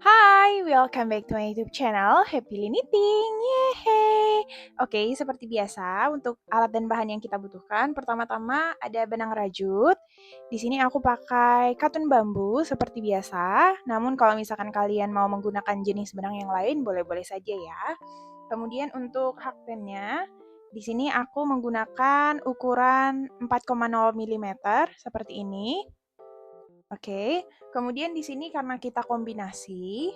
Hai, welcome back to my YouTube channel, Happily Knitting. Yeay! Oke, seperti biasa, untuk alat dan bahan yang kita butuhkan, pertama-tama ada benang rajut. Di sini aku pakai katun bambu seperti biasa. Namun kalau misalkan kalian mau menggunakan jenis benang yang lain, boleh-boleh saja ya. Kemudian untuk hakpennya, di sini aku menggunakan ukuran 4,0 mm seperti ini. Oke, kemudian di sini karena kita kombinasi,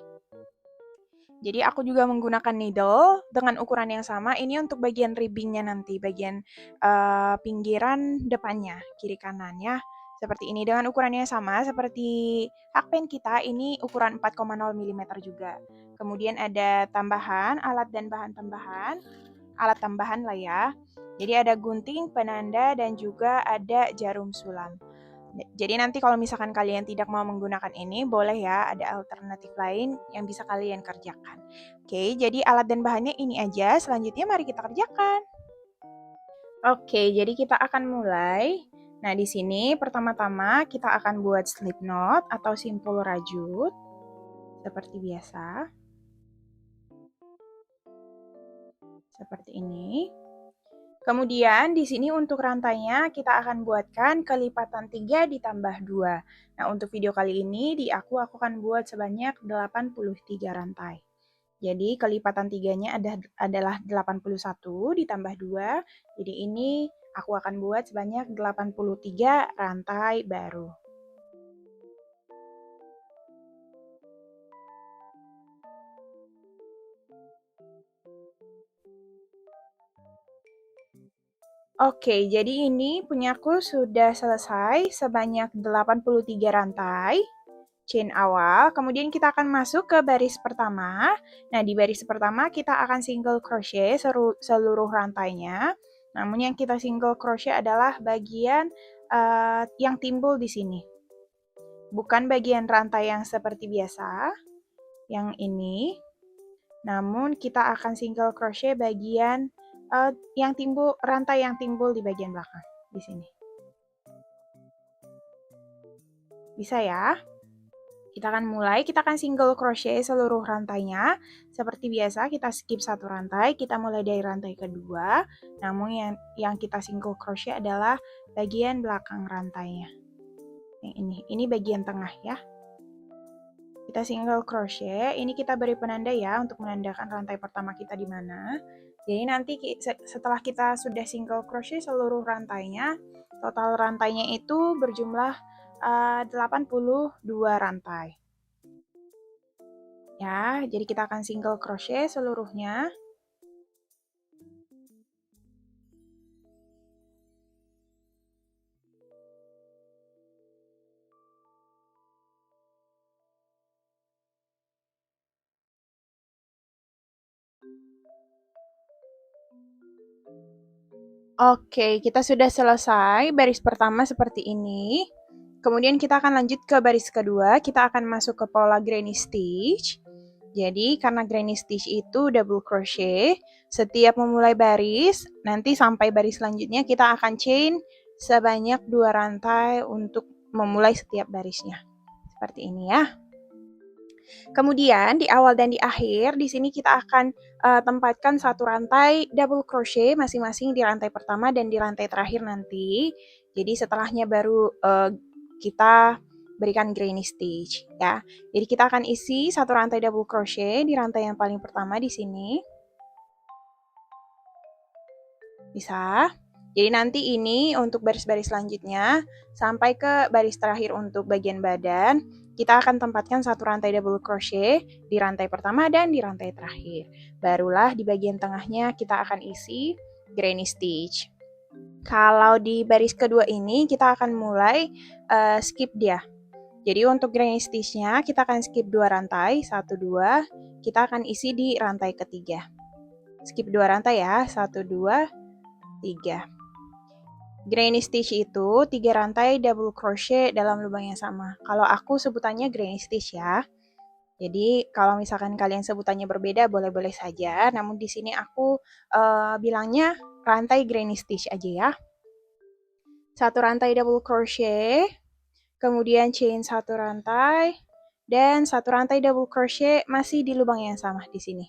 jadi aku juga menggunakan needle dengan ukuran yang sama. Ini untuk bagian ribbingnya nanti, bagian pinggiran depannya, kiri kanannya. Seperti ini, dengan ukurannya sama seperti hakpen kita, ini ukuran 4,0 mm juga. Kemudian ada tambahan, alat tambahan lah ya. Jadi ada gunting, penanda, dan juga ada jarum sulam. Jadi nanti kalau misalkan kalian tidak mau menggunakan ini, boleh ya, ada alternatif lain yang bisa kalian kerjakan. Oke, jadi alat dan bahannya ini aja. Selanjutnya mari kita kerjakan. Oke, jadi kita akan mulai. Nah, di sini pertama-tama kita akan buat slip knot atau simpul rajut. Seperti biasa. Seperti ini. Kemudian di sini untuk rantainya kita akan buatkan kelipatan 3 ditambah 2. Nah, untuk video kali ini aku akan buat sebanyak 83 rantai. Jadi kelipatan 3-nya adalah 81 ditambah 2. Jadi ini aku akan buat sebanyak 83 rantai baru. Oke, jadi ini punyaku sudah selesai sebanyak 83 rantai chain awal. Kemudian kita akan masuk ke baris pertama. Nah, di baris pertama kita akan single crochet seluruh rantainya. Namun yang kita single crochet adalah bagian yang timbul di sini. Bukan bagian rantai yang seperti biasa, yang ini. Namun kita akan single crochet bagian rantai yang timbul di bagian belakang di sini. Bisa ya? Kita akan single crochet seluruh rantainya. Seperti biasa kita skip satu rantai, kita mulai dari rantai kedua. Namun yang kita single crochet adalah bagian belakang rantainya. Yang ini bagian tengah ya. Kita single crochet, ini kita beri penanda ya untuk menandakan rantai pertama kita di mana. Jadi nanti setelah kita sudah single crochet seluruh rantainya, total rantainya itu berjumlah 82 rantai. Ya, jadi kita akan single crochet seluruhnya. Oke, kita sudah selesai baris pertama seperti ini. Kemudian kita akan lanjut ke baris kedua, kita akan masuk ke pola granny stitch. Jadi karena granny stitch itu double crochet, setiap memulai baris, nanti sampai baris selanjutnya kita akan chain sebanyak 2 rantai untuk memulai setiap barisnya. Seperti ini ya. Kemudian di awal dan di akhir, di sini kita akan tempatkan satu rantai double crochet masing-masing di rantai pertama dan di rantai terakhir nanti. Jadi setelahnya baru kita berikan granny stitch ya. Jadi kita akan isi satu rantai double crochet di rantai yang paling pertama di sini. Bisa. Jadi nanti ini untuk baris-baris selanjutnya sampai ke baris terakhir untuk bagian badan, kita akan tempatkan satu rantai double crochet di rantai pertama dan di rantai terakhir. Barulah di bagian tengahnya kita akan isi granny stitch. Kalau di baris kedua ini kita akan mulai skip dia. Jadi untuk granny stitch-nya kita akan skip 2 rantai, 1, 2, kita akan isi di rantai ketiga. Skip 2 rantai ya, 1, 2, 3. Granny stitch itu 3 rantai double crochet dalam lubang yang sama. Kalau aku sebutannya granny stitch ya. Jadi kalau misalkan kalian sebutannya berbeda boleh-boleh saja. Namun di sini aku bilangnya rantai granny stitch aja ya. satu rantai double crochet, kemudian chain satu rantai, dan satu rantai double crochet masih di lubang yang sama di sini.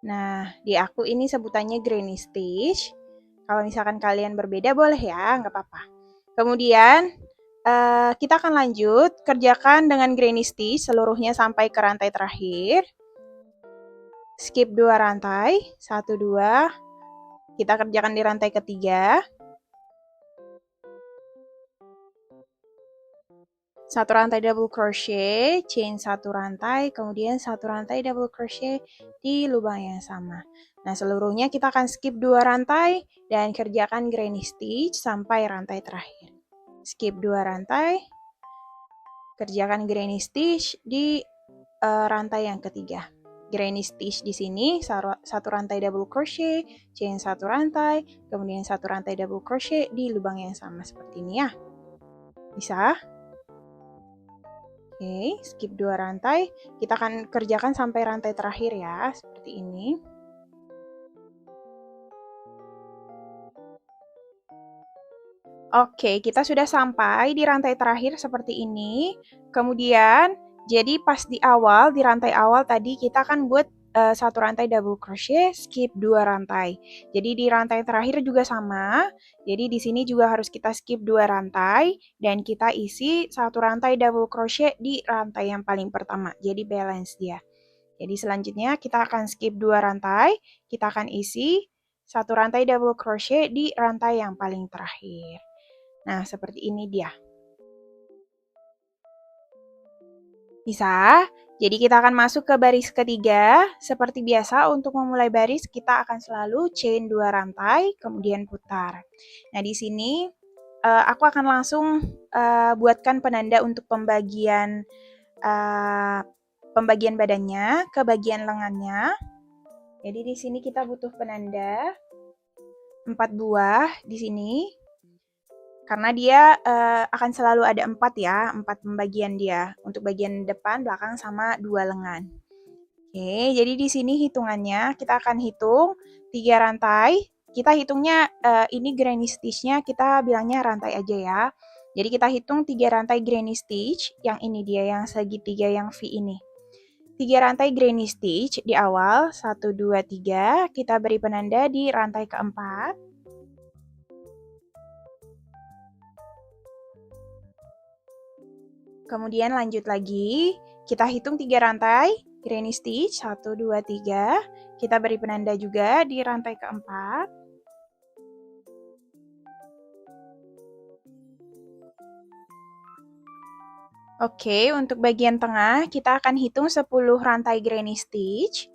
Nah, di aku ini sebutannya granny stitch. Kalau misalkan kalian berbeda boleh ya, nggak apa-apa. Kemudian, kita akan lanjut kerjakan dengan granny stitch seluruhnya sampai ke rantai terakhir. Skip 2 rantai, 1, 2. Kita kerjakan di rantai ketiga. Satu rantai double crochet, chain satu rantai, kemudian satu rantai double crochet di lubang yang sama. Nah, seluruhnya kita akan skip 2 rantai dan kerjakan granny stitch sampai rantai terakhir. Skip 2 rantai, kerjakan granny stitch di rantai yang ketiga. Granny stitch di sini satu rantai double crochet, chain satu rantai, kemudian satu rantai double crochet di lubang yang sama seperti ini ya. Bisa? Oke, skip 2 rantai. Kita akan kerjakan sampai rantai terakhir ya, seperti ini. Oke, kita sudah sampai di rantai terakhir seperti ini. Kemudian, jadi pas di awal, di rantai awal tadi kita akan buat satu rantai double crochet, skip 2 rantai. Jadi di rantai terakhir juga sama. Jadi di sini juga harus kita skip 2 rantai dan kita isi satu rantai double crochet di rantai yang paling pertama. Jadi balance dia. Jadi selanjutnya kita akan skip 2 rantai, kita akan isi satu rantai double crochet di rantai yang paling terakhir. Nah, seperti ini dia. Bisa? Jadi kita akan masuk ke baris ketiga. Seperti biasa, untuk memulai baris kita akan selalu chain 2 rantai, kemudian putar. Nah, di sini aku akan langsung buatkan penanda untuk pembagian badannya ke bagian lengannya. Jadi di sini kita butuh penanda 4 buah di sini. Karena dia akan selalu ada 4 ya, 4 pembagian dia. Untuk bagian depan, belakang, sama 2 lengan. Oke, jadi di sini hitungannya kita akan hitung 3 rantai. Kita hitungnya ini granny stitch-nya kita bilangnya rantai aja ya. Jadi kita hitung 3 rantai granny stitch, yang ini dia yang segitiga yang V ini. 3 rantai granny stitch di awal, 1, 2, 3. Kita beri penanda di rantai keempat. Kemudian lanjut lagi, kita hitung 3 rantai granny stitch, 1, 2, 3. Kita beri penanda juga di rantai keempat. Oke, untuk bagian tengah kita akan hitung 10 rantai granny stitch.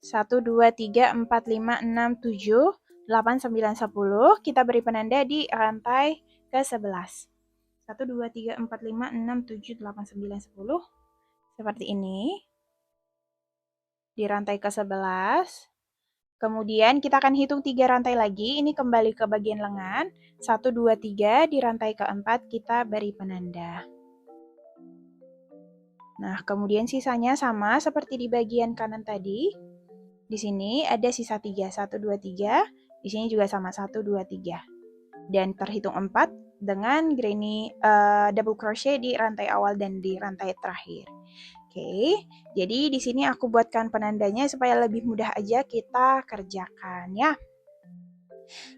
1, 2, 3, 4, 5, 6, 7, 8, 9, 10. Kita beri penanda di rantai ke-11. 1, 2, 3, 4, 5, 6, 7, 8, 9, 10. Seperti ini. Di rantai ke-11. Kemudian kita akan hitung 3 rantai lagi. Ini kembali ke bagian lengan. 1, 2, 3. Di rantai keempat kita beri penanda. Nah, kemudian sisanya sama seperti di bagian kanan tadi. Di sini ada sisa 3. 1, 2, 3. Di sini juga sama 1, 2, 3. Dan terhitung 4 dengan granny double crochet di rantai awal dan di rantai terakhir. Oke, jadi di sini aku buatkan penandanya supaya lebih mudah aja kita kerjakan ya.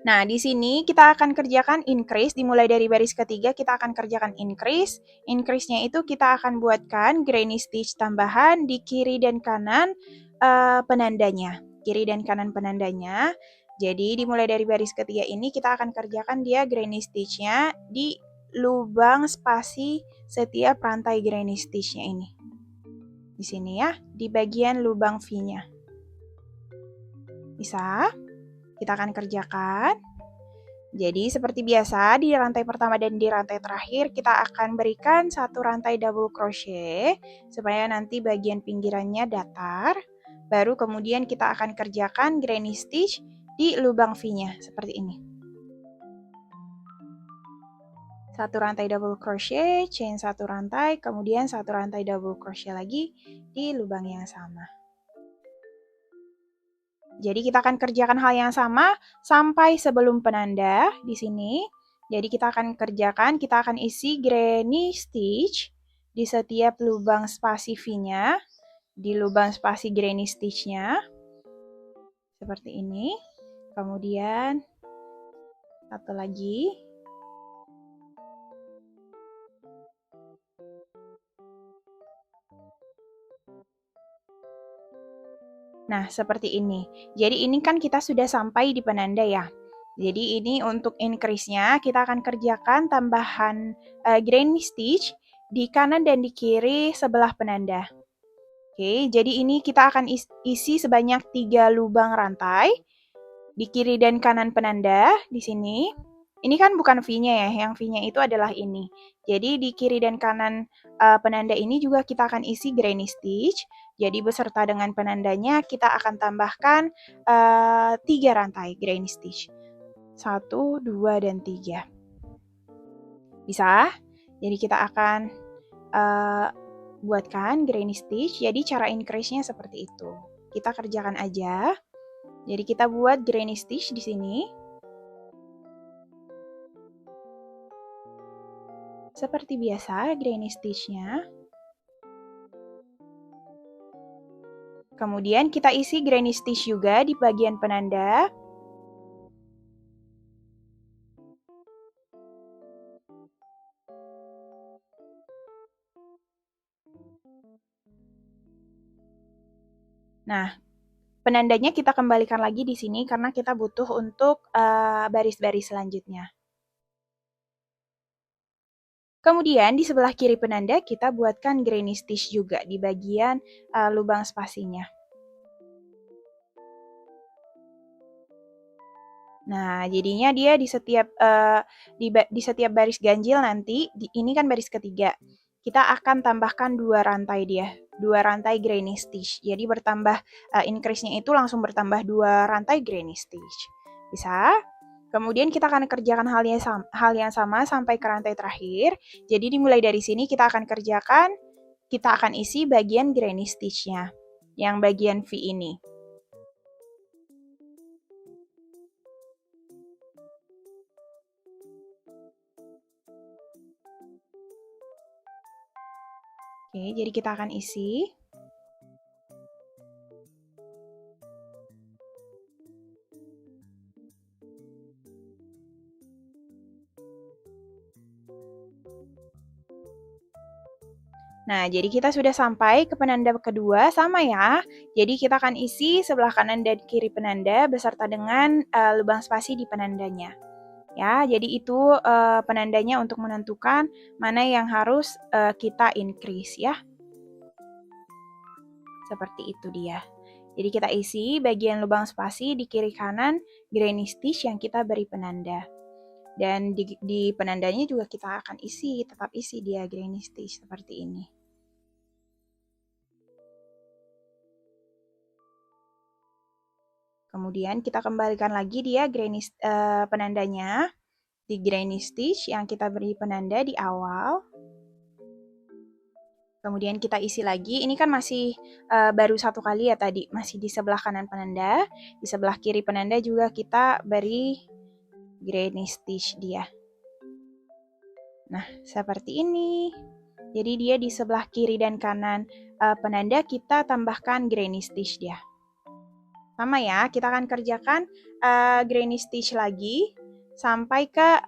Nah, di sini kita akan kerjakan increase, dimulai dari baris ketiga kita akan kerjakan increase. Increase-nya itu kita akan buatkan granny stitch tambahan di kiri dan kanan penandanya. Kiri dan kanan penandanya. Jadi dimulai dari baris ketiga ini kita akan kerjakan dia granny stitch-nya di lubang spasi setiap rantai granny stitch-nya ini. Di sini ya, di bagian lubang V-nya. Bisa? Kita akan kerjakan. Jadi seperti biasa di rantai pertama dan di rantai terakhir kita akan berikan satu rantai double crochet supaya nanti bagian pinggirannya datar. Baru kemudian kita akan kerjakan granny stitch di lubang V-nya seperti ini. Satu rantai double crochet, chain satu rantai, kemudian satu rantai double crochet lagi di lubang yang sama. Jadi kita akan kerjakan hal yang sama sampai sebelum penanda di sini. Jadi kita akan isi granny stitch di setiap lubang spasi V-nya, di lubang spasi granny stitch-nya, seperti ini. Kemudian satu lagi. Nah, seperti ini. Jadi ini kan kita sudah sampai di penanda ya. Jadi ini untuk increase-nya kita akan kerjakan tambahan granny stitch di kanan dan di kiri sebelah penanda. Oke, jadi ini kita akan isi sebanyak 3 lubang rantai di kiri dan kanan penanda di sini. Ini kan bukan V-nya ya, yang V-nya itu adalah ini. Jadi di kiri dan kanan penanda ini juga kita akan isi granny stitch. Jadi beserta dengan penandanya kita akan tambahkan 3 rantai granny stitch. 1, 2, dan 3. Bisa? Jadi kita akan buatkan granny stitch. Jadi cara increase-nya seperti itu. Kita kerjakan aja. Jadi kita buat granny stitch di sini. Seperti biasa, granny stitch-nya. Kemudian kita isi granny stitch juga di bagian penanda. Nah, penandanya kita kembalikan lagi di sini karena kita butuh untuk baris-baris selanjutnya. Kemudian di sebelah kiri penanda kita buatkan granny stitch juga di bagian lubang spasinya. Nah, jadinya dia di setiap baris ganjil nanti, ini kan baris ketiga, kita akan tambahkan 2 rantai dia, 2 rantai granny stitch. Jadi bertambah increase-nya itu langsung bertambah 2 rantai granny stitch. Bisa? Kemudian kita akan kerjakan hal yang sama sampai ke rantai terakhir. Jadi dimulai dari sini kita akan isi bagian granny stitch-nya, yang bagian V ini. Oke, jadi kita akan isi. Nah, jadi kita sudah sampai ke penanda kedua, sama ya. Jadi kita akan isi sebelah kanan dan kiri penanda beserta dengan lubang spasi di penandanya. Ya, jadi itu penandanya untuk menentukan mana yang harus kita increase ya. Seperti itu dia. Jadi kita isi bagian lubang spasi di kiri kanan granny stitch yang kita beri penanda. Dan di penandanya juga kita akan tetap isi dia granny stitch seperti ini. Kemudian kita kembalikan lagi dia penandanya di granny stitch yang kita beri penanda di awal. Kemudian kita isi lagi, ini kan masih baru 1 kali ya tadi, masih di sebelah kanan penanda, di sebelah kiri penanda juga kita beri granny stitch dia. Nah, seperti ini. Jadi dia di sebelah kiri dan kanan penanda kita tambahkan granny stitch dia. Sama ya, kita akan kerjakan granny stitch lagi sampai ke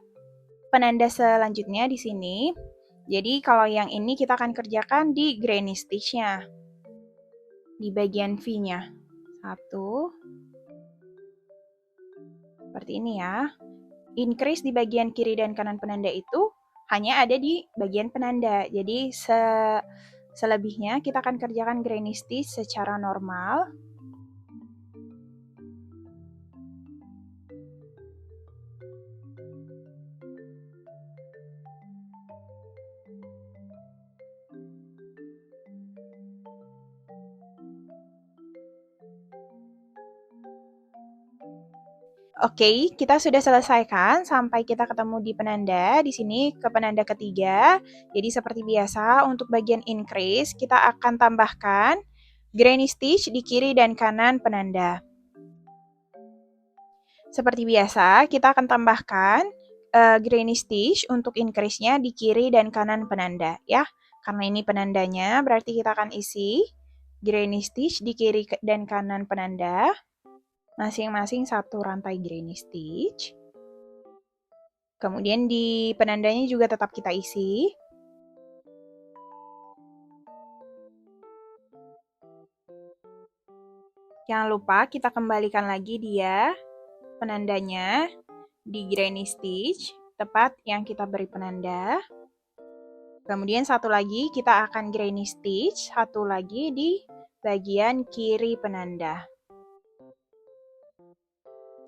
penanda selanjutnya di sini. Jadi kalau yang ini kita akan kerjakan di granny stitch-nya. Di bagian V-nya. 1. Seperti ini ya. Increase di bagian kiri dan kanan penanda itu hanya ada di bagian penanda. Jadi selebihnya kita akan kerjakan granny stitch secara normal. Oke, kita sudah selesaikan sampai kita ketemu di penanda. Di sini ke penanda ketiga. Jadi seperti biasa untuk bagian increase kita akan tambahkan granny stitch di kiri dan kanan penanda. Seperti biasa, kita akan tambahkan granny stitch untuk increase-nya di kiri dan kanan penanda ya. Karena ini penandanya, berarti kita akan isi granny stitch di kiri dan kanan penanda, masing-masing satu rantai granny stitch. Kemudian di penandanya juga tetap kita isi. Jangan lupa kita kembalikan lagi dia penandanya di granny stitch, tepat yang kita beri penanda. Kemudian satu lagi kita akan granny stitch, satu lagi di bagian kiri penanda.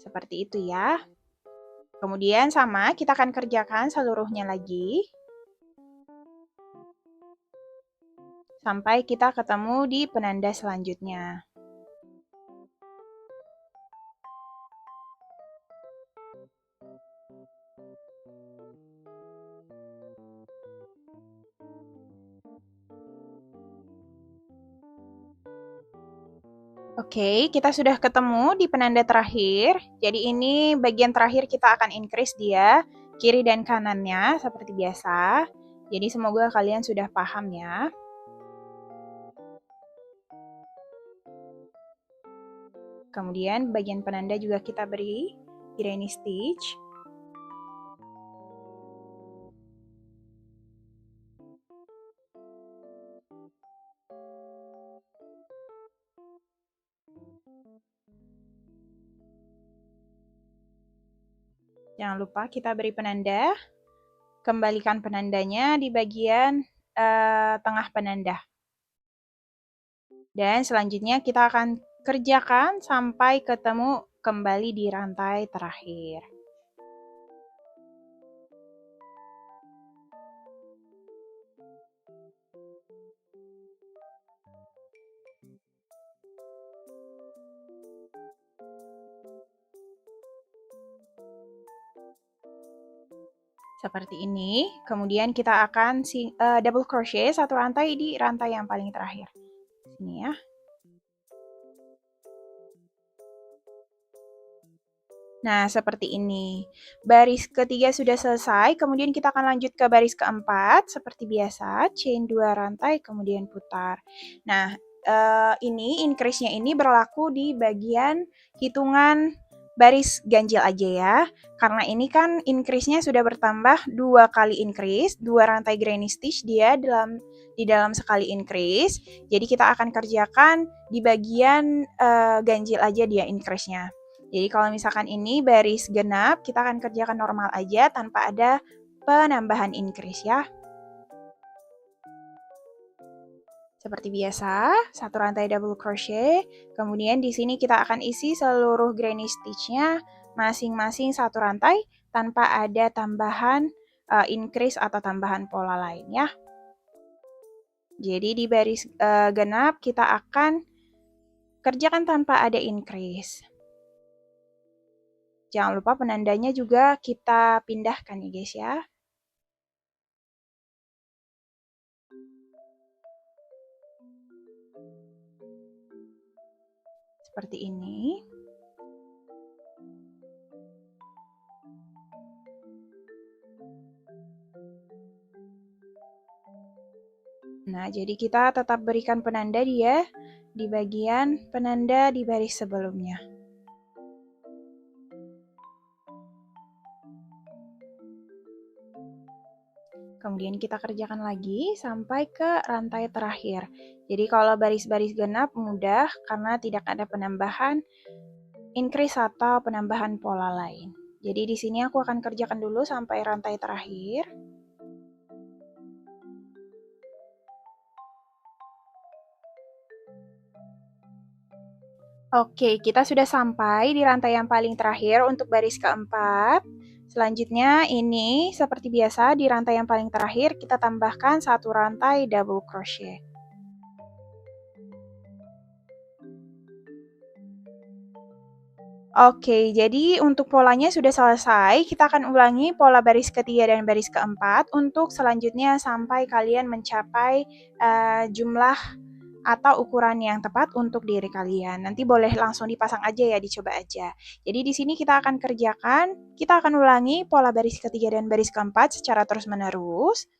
Seperti itu ya. Kemudian sama, kita akan kerjakan seluruhnya lagi. Sampai kita ketemu di penanda selanjutnya. Oke, kita sudah ketemu di penanda terakhir. Jadi ini bagian terakhir kita akan increase dia, kiri dan kanannya seperti biasa. Jadi semoga kalian sudah paham ya. Kemudian bagian penanda juga kita beri granny stitch. Jangan lupa kita beri penanda, kembalikan penandanya di bagian tengah penanda. Dan selanjutnya kita akan kerjakan sampai ketemu kembali di rantai terakhir. Seperti ini, kemudian kita akan double crochet satu rantai di rantai yang paling terakhir. Sini ya. Nah, seperti ini. Baris ketiga sudah selesai, kemudian kita akan lanjut ke baris keempat. Seperti biasa, chain 2 rantai, kemudian putar. Nah, ini increase-nya ini berlaku di bagian hitungan baris ganjil aja ya. Karena ini kan increase-nya sudah bertambah 2 kali increase, 2 rantai granny stitch dia di dalam sekali increase. Jadi kita akan kerjakan di bagian ganjil aja dia increase-nya. Jadi kalau misalkan ini baris genap, kita akan kerjakan normal aja tanpa ada penambahan increase ya. Seperti biasa, satu rantai double crochet, kemudian di sini kita akan isi seluruh granny stitch-nya masing-masing satu rantai tanpa ada tambahan increase atau tambahan pola lain ya. Jadi di baris genap kita akan kerjakan tanpa ada increase. Jangan lupa penandanya juga kita pindahkan ya guys ya. Seperti ini. Nah, jadi kita tetap berikan penanda dia di bagian penanda di baris sebelumnya. Kemudian kita kerjakan lagi sampai ke rantai terakhir. Jadi kalau baris-baris genap mudah karena tidak ada penambahan increase atau penambahan pola lain. Jadi di sini aku akan kerjakan dulu sampai rantai terakhir. Oke, kita sudah sampai di rantai yang paling terakhir untuk baris keempat. Selanjutnya ini seperti biasa di rantai yang paling terakhir kita tambahkan satu rantai double crochet. Oke, jadi untuk polanya sudah selesai. Kita akan ulangi pola baris ketiga dan baris keempat untuk selanjutnya sampai kalian mencapai jumlah atau ukuran yang tepat untuk diri kalian. Nanti boleh langsung dipasang aja ya, dicoba aja. Jadi di sini kita akan ulangi pola baris ketiga dan baris keempat secara terus-menerus.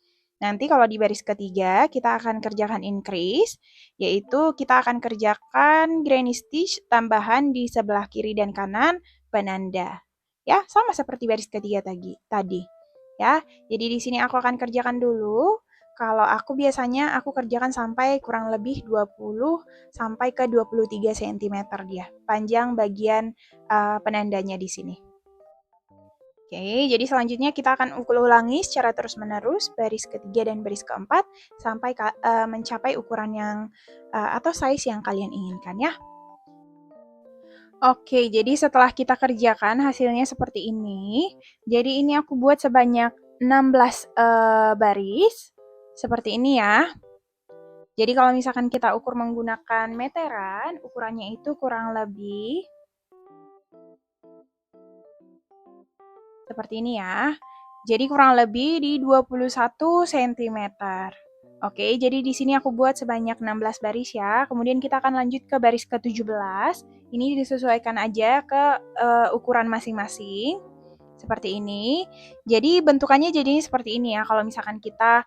Nanti kalau di baris ketiga, kita akan kerjakan increase, yaitu kita akan kerjakan granny stitch tambahan di sebelah kiri dan kanan penanda. Ya, sama seperti baris ketiga tadi. Ya, jadi di sini aku akan kerjakan dulu. Kalau aku biasanya aku kerjakan sampai kurang lebih 20 sampai ke 23 cm dia, panjang bagian penandanya di sini. Oke, jadi selanjutnya kita akan ulangi secara terus-menerus baris ketiga dan baris keempat sampai mencapai ukuran yang atau size yang kalian inginkan ya. Oke, jadi setelah kita kerjakan hasilnya seperti ini. Jadi ini aku buat sebanyak 16 baris seperti ini ya. Jadi kalau misalkan kita ukur menggunakan meteran, ukurannya itu kurang lebih seperti ini ya. Jadi kurang lebih di 21 cm. Oke, jadi di sini aku buat sebanyak 16 baris ya. Kemudian kita akan lanjut ke baris ke-17. Ini disesuaikan aja ke ukuran masing-masing. Seperti ini. Jadi bentukannya jadinya seperti ini ya. Kalau misalkan kita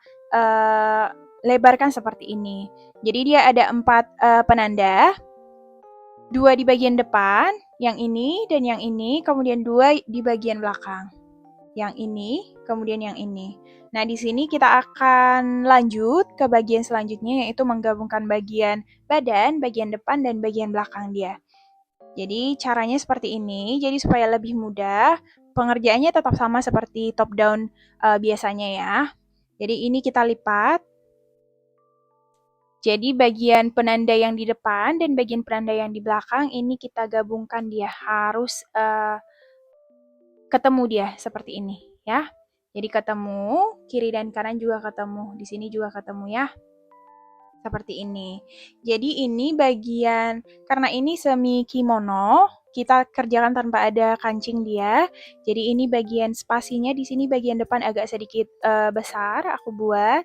lebarkan seperti ini. Jadi dia ada 4 penanda. 2 di bagian depan, yang ini dan yang ini. Kemudian 2 di bagian belakang. Yang ini, kemudian yang ini. Nah, di sini kita akan lanjut ke bagian selanjutnya, yaitu menggabungkan bagian badan, bagian depan, dan bagian belakang dia. Jadi, caranya seperti ini. Jadi, supaya lebih mudah, pengerjaannya tetap sama seperti top down biasanya ya. Jadi, ini kita lipat. Jadi, bagian penanda yang di depan dan bagian penanda yang di belakang, ini kita gabungkan dia harus ketemu dia seperti ini ya. Jadi ketemu, kiri dan kanan juga ketemu. Di sini juga ketemu ya. Seperti ini. Jadi ini bagian, karena ini semi kimono, kita kerjakan tanpa ada kancing dia. Jadi ini bagian spasinya di sini bagian depan agak sedikit besar aku buat.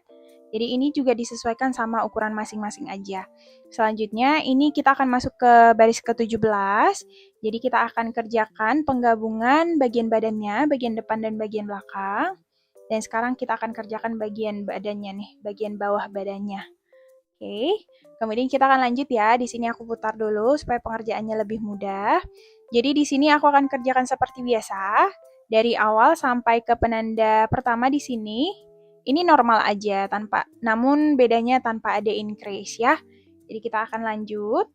Jadi ini juga disesuaikan sama ukuran masing-masing aja. Selanjutnya ini kita akan masuk ke baris ke-17. Jadi kita akan kerjakan penggabungan bagian badannya, bagian depan dan bagian belakang. Dan sekarang kita akan kerjakan bagian badannya nih, bagian bawah badannya. Oke, kemudian kita akan lanjut ya. Di sini aku putar dulu supaya pengerjaannya lebih mudah. Jadi di sini aku akan kerjakan seperti biasa. Dari awal sampai ke penanda pertama di sini. Ini normal aja, namun bedanya tanpa ada increase ya. Jadi kita akan lanjut.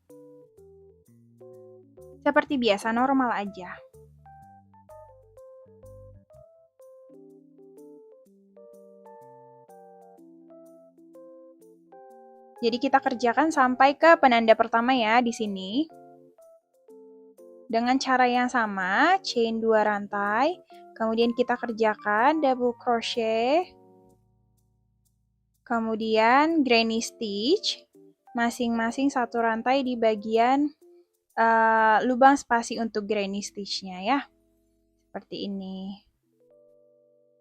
Seperti biasa, normal aja. Jadi kita kerjakan sampai ke penanda pertama ya di sini. Dengan cara yang sama, chain 2 rantai. Kemudian kita kerjakan double crochet. Kemudian granny stitch, masing-masing 1 rantai di bagian lubang spasi untuk granny stitch-nya ya. Seperti ini.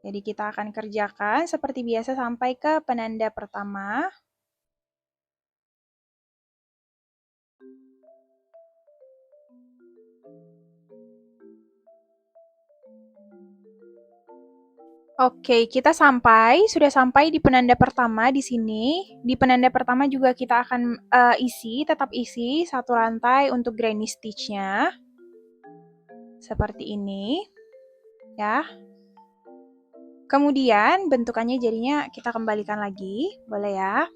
Jadi kita akan kerjakan seperti biasa sampai ke penanda pertama. Oke, kita sudah sampai di penanda pertama di sini. Di penanda pertama juga kita akan tetap isi 1 rantai untuk granny stitch-nya. Seperti ini. Ya. Kemudian bentukannya jadinya kita kembalikan lagi, boleh ya.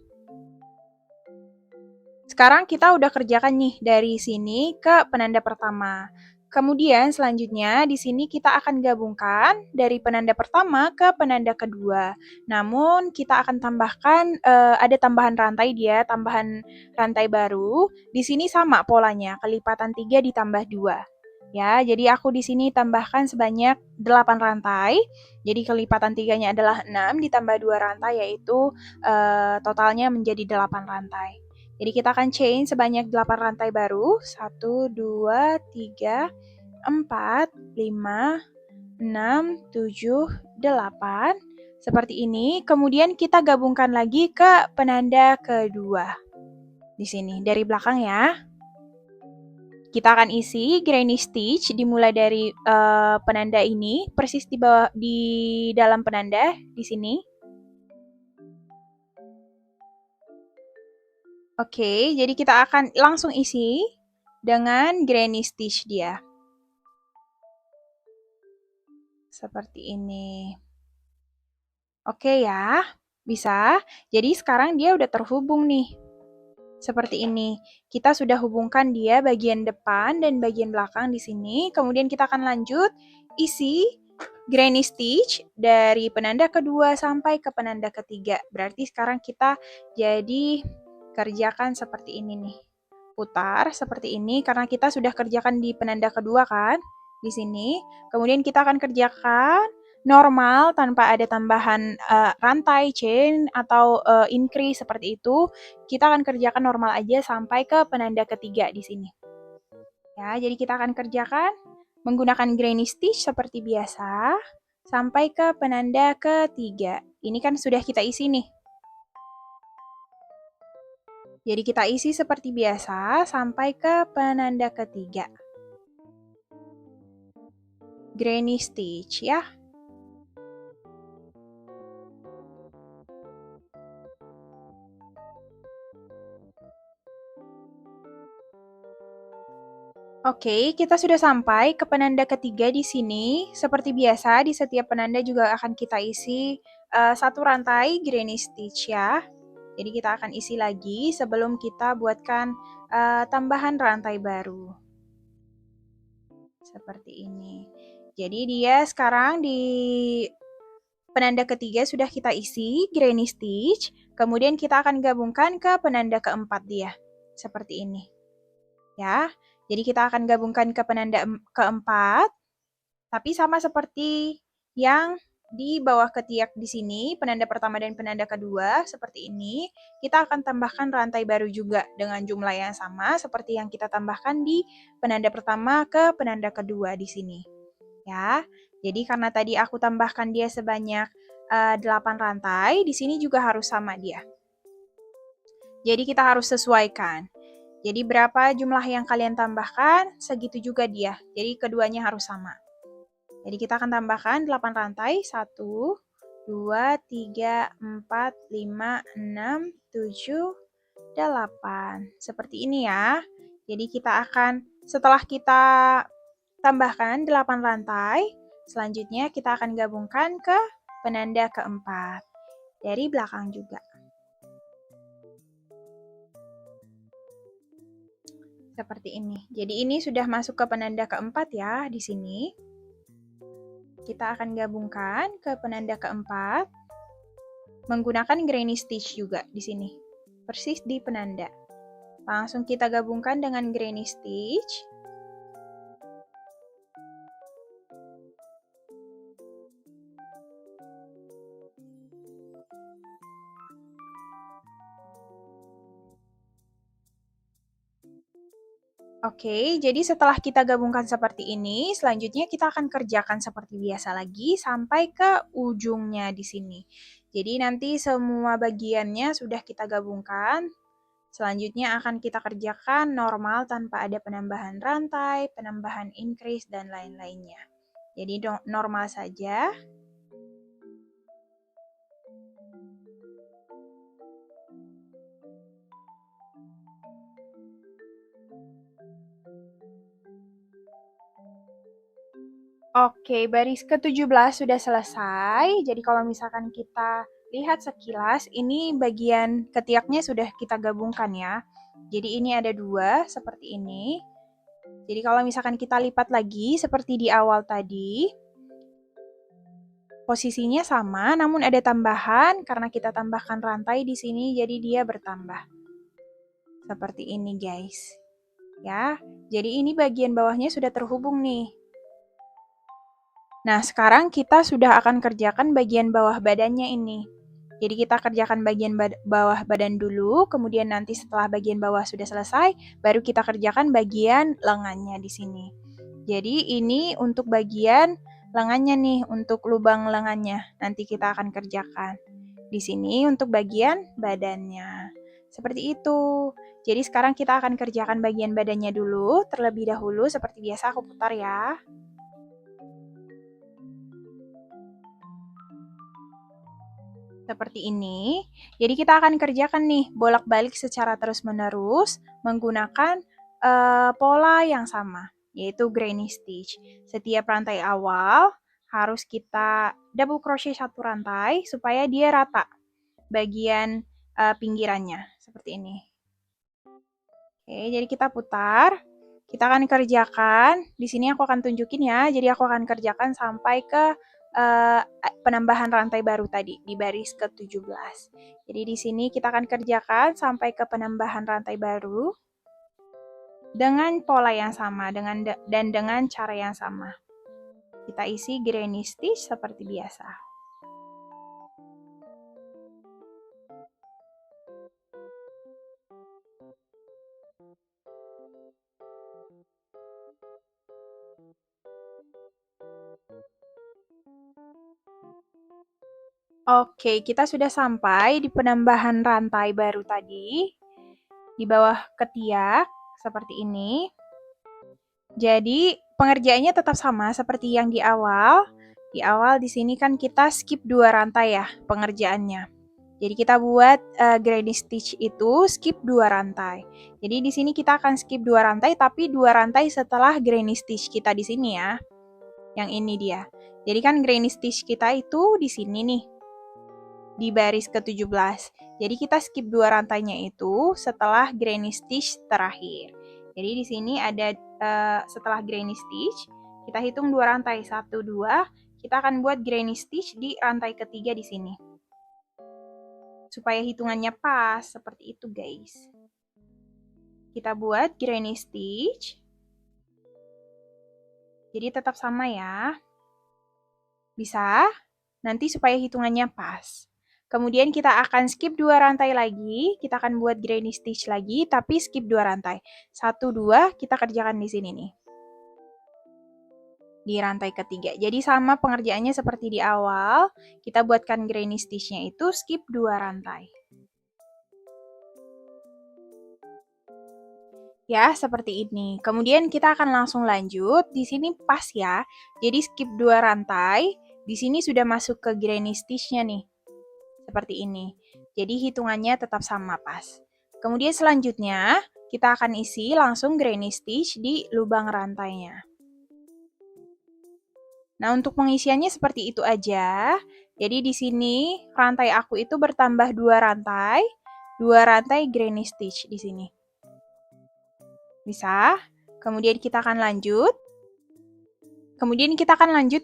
Sekarang kita udah kerjakan nih dari sini ke penanda pertama. Kemudian selanjutnya di sini kita akan gabungkan dari penanda pertama ke penanda kedua. Namun kita akan tambahkan ada tambahan rantai dia, tambahan rantai baru. Di sini sama polanya, kelipatan 3 ditambah 2. Ya, jadi aku di sini tambahkan sebanyak 8 rantai. Jadi kelipatan 3-nya adalah 6 ditambah 2 rantai, yaitu totalnya menjadi 8 rantai. Jadi kita akan chain sebanyak 8 rantai baru. 1, 2, 3, 4, 5, 6, 7, 8. Seperti ini. Kemudian kita gabungkan lagi ke penanda kedua. Di sini, dari belakang ya. Kita akan isi granny stitch dimulai dari penanda ini, persis di bawah di dalam penanda di sini. Oke, jadi kita akan langsung isi dengan granny stitch dia. Seperti ini. Oke ya, bisa. Jadi sekarang dia udah terhubung nih. Seperti ini. Kita sudah hubungkan dia bagian depan dan bagian belakang di sini. Kemudian kita akan lanjut isi granny stitch dari penanda kedua sampai ke penanda ketiga. Berarti sekarang kita jadi kerjakan seperti ini nih. Putar seperti ini karena kita sudah kerjakan di penanda kedua kan di sini. Kemudian kita akan kerjakan normal tanpa ada tambahan rantai chain atau increase seperti itu. Kita akan kerjakan normal aja sampai ke penanda ketiga di sini. Ya, jadi kita akan kerjakan menggunakan granny stitch seperti biasa sampai ke penanda ketiga. Ini kan sudah kita isi nih. Jadi kita isi seperti biasa sampai ke penanda ketiga. Granny stitch ya. Oke, kita sudah sampai ke penanda ketiga di sini. Seperti biasa, di setiap penanda juga akan kita isi satu rantai granny stitch ya. Jadi kita akan isi lagi sebelum kita buatkan tambahan rantai baru. Seperti ini. Jadi dia sekarang di penanda ketiga sudah kita isi granny stitch. Kemudian kita akan gabungkan ke penanda keempat dia. Seperti ini. Ya, jadi kita akan gabungkan ke penanda keempat, tapi sama seperti yang di bawah ketiak di sini, penanda pertama dan penanda kedua, seperti ini. Kita akan tambahkan rantai baru juga dengan jumlah yang sama, seperti yang kita tambahkan di penanda pertama ke penanda kedua di sini. Ya, jadi karena tadi aku tambahkan dia sebanyak 8 rantai, di sini juga harus sama dia. Jadi kita harus sesuaikan. Jadi berapa jumlah yang kalian tambahkan, segitu juga dia. Jadi keduanya harus sama. Jadi kita akan tambahkan 8 rantai. 1, 2, 3, 4, 5, 6, 7, 8. Seperti ini ya. Jadi kita akan, setelah kita tambahkan 8 rantai, selanjutnya kita akan gabungkan ke penanda keempat. Dari belakang juga. Seperti ini. Jadi ini sudah masuk ke penanda keempat ya di sini. Kita akan gabungkan ke penanda keempat menggunakan granny stitch juga di sini. Persis di penanda. Langsung kita gabungkan dengan granny stitch. Oke, jadi setelah kita gabungkan seperti ini, selanjutnya kita akan kerjakan seperti biasa lagi sampai ke ujungnya di sini. Jadi nanti semua bagiannya sudah kita gabungkan. Selanjutnya akan kita kerjakan normal tanpa ada penambahan rantai, penambahan increase, dan lain-lainnya. Jadi normal saja. Oke, baris ke-17 sudah selesai. Jadi kalau misalkan kita lihat sekilas, ini bagian ketiaknya sudah kita gabungkan ya. Jadi ini ada 2, seperti ini. Jadi kalau misalkan kita lipat lagi, seperti di awal tadi, posisinya sama, namun ada tambahan, karena kita tambahkan rantai di sini, jadi dia bertambah. Seperti ini guys. Ya, jadi ini bagian bawahnya sudah terhubung nih. Nah, sekarang kita sudah akan kerjakan bagian bawah badannya ini. Jadi kita kerjakan bagian bawah badan dulu, kemudian nanti setelah bagian bawah sudah selesai, baru kita kerjakan bagian lengannya di sini. Jadi ini untuk bagian lengannya nih, untuk lubang lengannya. Nanti kita akan kerjakan. Di sini untuk bagian badannya. Seperti itu. Jadi sekarang kita akan kerjakan bagian badannya dulu, terlebih dahulu seperti biasa aku putar ya. Seperti ini. Jadi kita akan kerjakan nih bolak-balik secara terus-menerus menggunakan pola yang sama, yaitu granny stitch. Setiap rantai awal harus kita double crochet satu rantai supaya dia rata bagian pinggirannya, seperti ini. Oke, jadi kita putar. Kita akan kerjakan, di sini aku akan tunjukin ya, jadi aku akan kerjakan sampai ke penambahan rantai baru tadi, di baris ke-17. Jadi di sini kita akan kerjakan sampai ke penambahan rantai baru, dengan pola yang sama, dan dengan cara yang sama. Kita isi granny stitch seperti biasa. Oke, kita sudah sampai di penambahan rantai baru tadi, di bawah ketiak, seperti ini. Jadi, pengerjaannya tetap sama seperti yang di awal. Di awal di sini kan kita skip 2 rantai ya pengerjaannya. Jadi kita buat granny stitch itu skip 2 rantai. Jadi di sini kita akan skip 2 rantai, tapi 2 rantai setelah granny stitch kita di sini ya. Yang ini dia. Jadi kan granny stitch kita itu di sini nih, di baris ke-17. Jadi kita skip 2 rantainya itu setelah granny stitch terakhir. Jadi di sini ada setelah granny stitch, kita hitung 2 rantai, 1, 2, kita akan buat granny stitch di rantai ketiga di sini. Supaya hitungannya pas, seperti itu guys. Kita buat granny stitch. Jadi tetap sama ya. Bisa? Nanti supaya hitungannya pas. Kemudian kita akan skip 2 rantai lagi, kita akan buat granny stitch lagi, tapi skip 2 rantai. 1, 2, kita kerjakan di sini nih. Di rantai ketiga. Jadi sama pengerjaannya seperti di awal, kita buatkan granny stitch-nya itu skip 2 rantai. Ya, seperti ini. Kemudian kita akan langsung lanjut. Di sini pas ya. Jadi skip 2 rantai, di sini sudah masuk ke granny stitch-nya nih. Seperti ini. Jadi hitungannya tetap sama pas. Kemudian selanjutnya, kita akan isi langsung granny stitch di lubang rantainya. Nah, untuk pengisiannya seperti itu aja. Jadi di sini rantai aku itu bertambah 2 rantai granny stitch di sini. Bisa? Kemudian kita akan lanjut.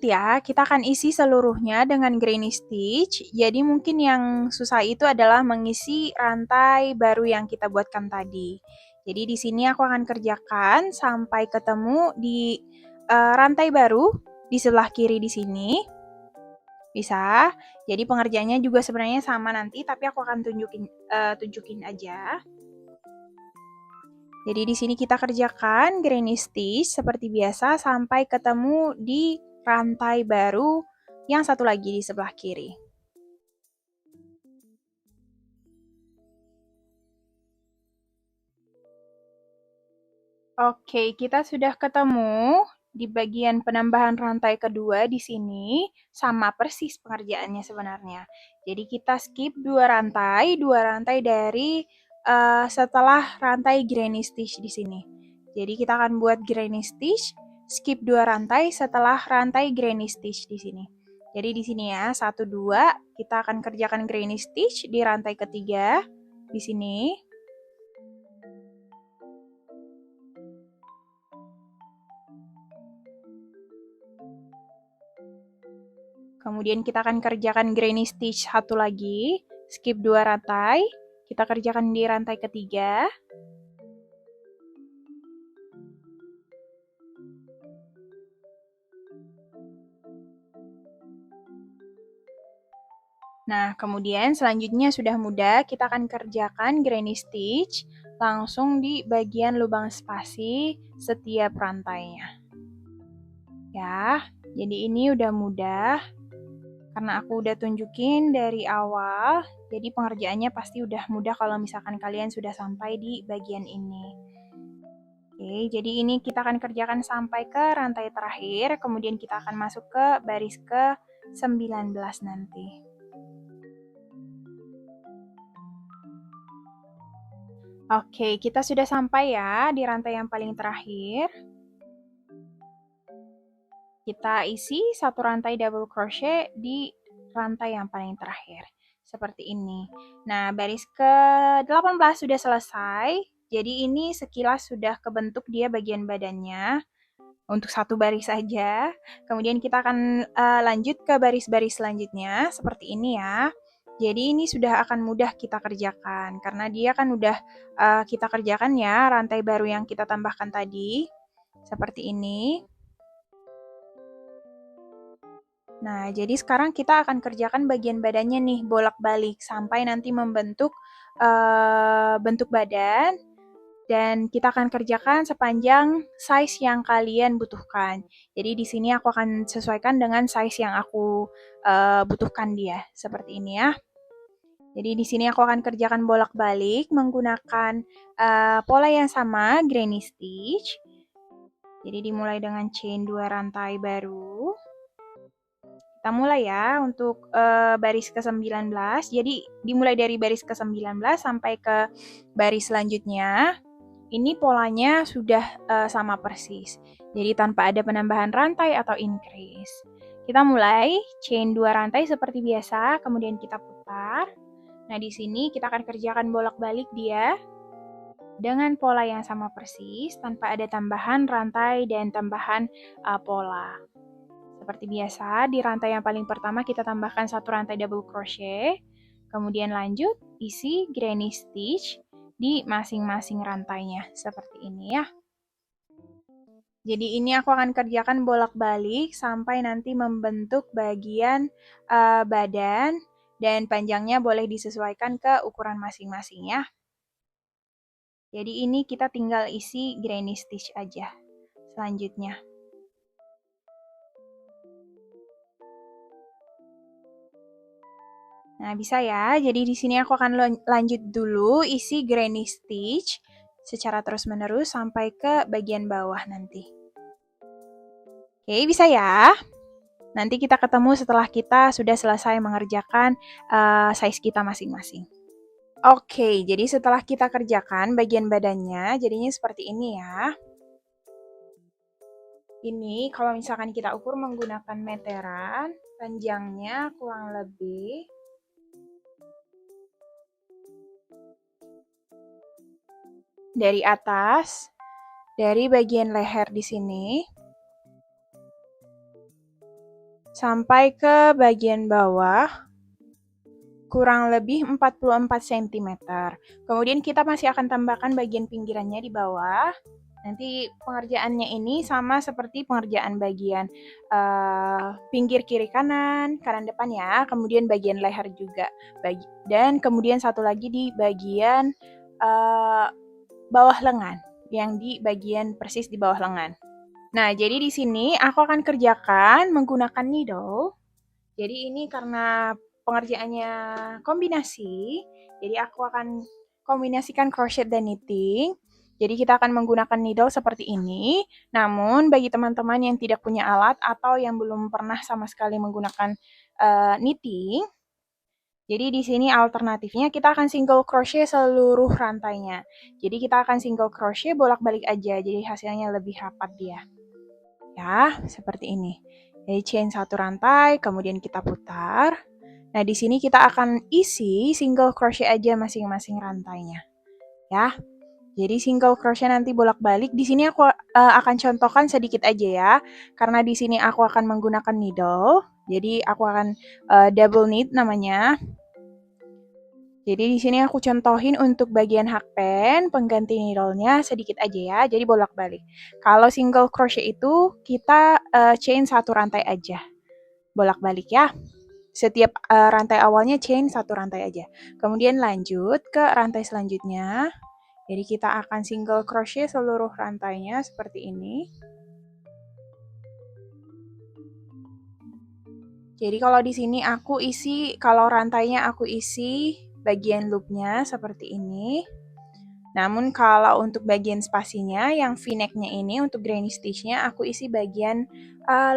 Ya, kita akan isi seluruhnya dengan granny stitch. Jadi mungkin yang susah itu adalah mengisi rantai baru yang kita buatkan tadi. Jadi di sini aku akan kerjakan sampai ketemu di rantai baru di sebelah kiri di sini. Bisa. Jadi pengerjaannya juga sebenarnya sama nanti, tapi aku akan tunjukin aja. Jadi di sini kita kerjakan granny stitch seperti biasa sampai ketemu di rantai baru yang satu lagi di sebelah kiri. Oke, kita sudah ketemu di bagian penambahan rantai kedua di sini, sama persis pengerjaannya sebenarnya. Jadi kita skip 2 rantai dari setelah rantai granny stitch di sini. Jadi kita akan buat granny stitch, skip 2 rantai setelah rantai granny stitch di sini. Jadi di sini ya, 1, 2, kita akan kerjakan granny stitch di rantai ketiga di sini. Kemudian kita akan kerjakan granny stitch satu lagi, skip 2 rantai, kita kerjakan di rantai ketiga. Nah, kemudian selanjutnya sudah mudah, kita akan kerjakan granny stitch langsung di bagian lubang spasi setiap rantainya. Ya, jadi ini udah mudah. Karena aku udah tunjukin dari awal, jadi pengerjaannya pasti udah mudah kalau misalkan kalian sudah sampai di bagian ini. Oke, jadi ini kita akan kerjakan sampai ke rantai terakhir, kemudian kita akan masuk ke baris ke-19 nanti. Oke, kita sudah sampai ya di rantai yang paling terakhir. Kita isi satu rantai double crochet di rantai yang paling terakhir. Seperti ini. Nah, baris ke-18 sudah selesai. Jadi ini sekilas sudah kebentuk dia bagian badannya. Untuk satu baris saja. Kemudian kita akan lanjut ke baris-baris selanjutnya. Seperti ini ya. Jadi ini sudah akan mudah kita kerjakan. Karena dia kan udah kita kerjakan ya rantai baru yang kita tambahkan tadi. Seperti ini. Nah, jadi sekarang kita akan kerjakan bagian badannya nih, bolak-balik, sampai nanti membentuk bentuk badan, dan kita akan kerjakan sepanjang size yang kalian butuhkan. Jadi di sini aku akan sesuaikan dengan size yang aku butuhkan dia, seperti ini ya. Jadi di sini aku akan kerjakan bolak-balik menggunakan pola yang sama, granny stitch. Jadi dimulai dengan chain 2 rantai baru. Kita mulai ya untuk baris ke-19. Jadi dimulai dari baris ke-19 sampai ke baris selanjutnya. Ini polanya sudah sama persis. Jadi tanpa ada penambahan rantai atau increase. Kita mulai chain 2 rantai seperti biasa, kemudian kita putar. Nah, di sini kita akan kerjakan bolak-balik dia dengan pola yang sama persis tanpa ada tambahan rantai dan tambahan pola. Seperti biasa, di rantai yang paling pertama kita tambahkan satu rantai double crochet, kemudian lanjut isi granny stitch di masing-masing rantainya, seperti ini ya. Jadi ini aku akan kerjakan bolak-balik sampai nanti membentuk bagian badan, dan panjangnya boleh disesuaikan ke ukuran masing-masing ya. Jadi ini kita tinggal isi granny stitch aja selanjutnya. Nah, bisa ya. Jadi di sini aku akan lanjut dulu isi granny stitch secara terus-menerus sampai ke bagian bawah nanti. Oke, bisa ya. Nanti kita ketemu setelah kita sudah selesai mengerjakan size kita masing-masing. Oke, jadi setelah kita kerjakan bagian badannya, jadinya seperti ini ya. Ini kalau misalkan kita ukur menggunakan meteran, panjangnya kurang lebih dari atas, dari bagian leher di sini, sampai ke bagian bawah, kurang lebih 44 cm. Kemudian kita masih akan tambahkan bagian pinggirannya di bawah. Nanti pengerjaannya ini sama seperti pengerjaan bagian pinggir kiri kanan, kanan depan ya, kemudian bagian leher juga. Dan kemudian satu lagi di bagian bawah lengan, yang di bagian persis di bawah lengan. Nah, jadi di sini aku akan kerjakan menggunakan needle. Jadi ini karena pengerjaannya kombinasi, jadi aku akan kombinasikan crochet dan knitting. Jadi kita akan menggunakan needle seperti ini. Namun bagi teman-teman yang tidak punya alat atau yang belum pernah sama sekali menggunakan knitting, jadi di sini alternatifnya kita akan single crochet seluruh rantainya. Jadi kita akan single crochet bolak-balik aja, jadi hasilnya lebih rapat dia. Ya, seperti ini. Jadi chain satu rantai, kemudian kita putar. Nah, di sini kita akan isi single crochet aja masing-masing rantainya. Ya. Jadi single crochet nanti bolak-balik. Di sini aku akan contohkan sedikit aja ya. Karena di sini aku akan menggunakan needle. Jadi aku akan double knit namanya. Jadi di sini aku contohin untuk bagian hakpen, pengganti needle-nya sedikit aja ya, jadi bolak-balik. Kalau single crochet itu kita chain satu rantai aja, bolak-balik ya. Setiap rantai awalnya chain satu rantai aja. Kemudian lanjut ke rantai selanjutnya. Jadi kita akan single crochet seluruh rantainya seperti ini. Jadi kalau di sini aku isi, kalau rantainya aku isi bagian loopnya seperti ini. Namun kalau untuk bagian spasinya, yang v-necknya ini untuk granny stitchnya aku isi bagian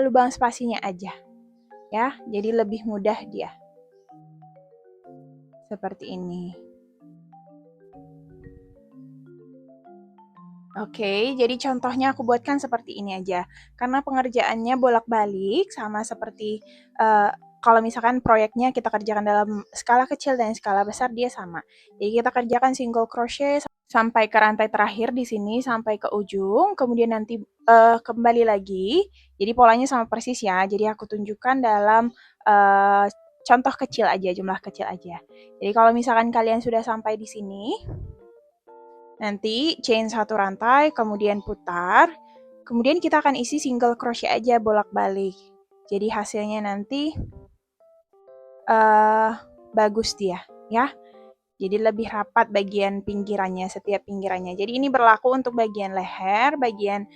lubang spasinya aja. Ya, jadi lebih mudah dia. Seperti ini. Oke, jadi contohnya aku buatkan seperti ini aja. Karena pengerjaannya bolak-balik sama seperti kalau misalkan proyeknya kita kerjakan dalam skala kecil dan skala besar dia sama. Jadi kita kerjakan single crochet sampai ke rantai terakhir di sini sampai ke ujung, kemudian nanti kembali lagi. Jadi polanya sama persis ya. Jadi aku tunjukkan dalam contoh kecil aja, jumlah kecil aja. Jadi kalau misalkan kalian sudah sampai di sini, nanti chain satu rantai, kemudian putar. Kemudian kita akan isi single crochet aja bolak-balik. Jadi hasilnya nanti bagus dia, ya. Jadi lebih rapat bagian pinggirannya, setiap pinggirannya. Jadi ini berlaku untuk bagian leher, bagian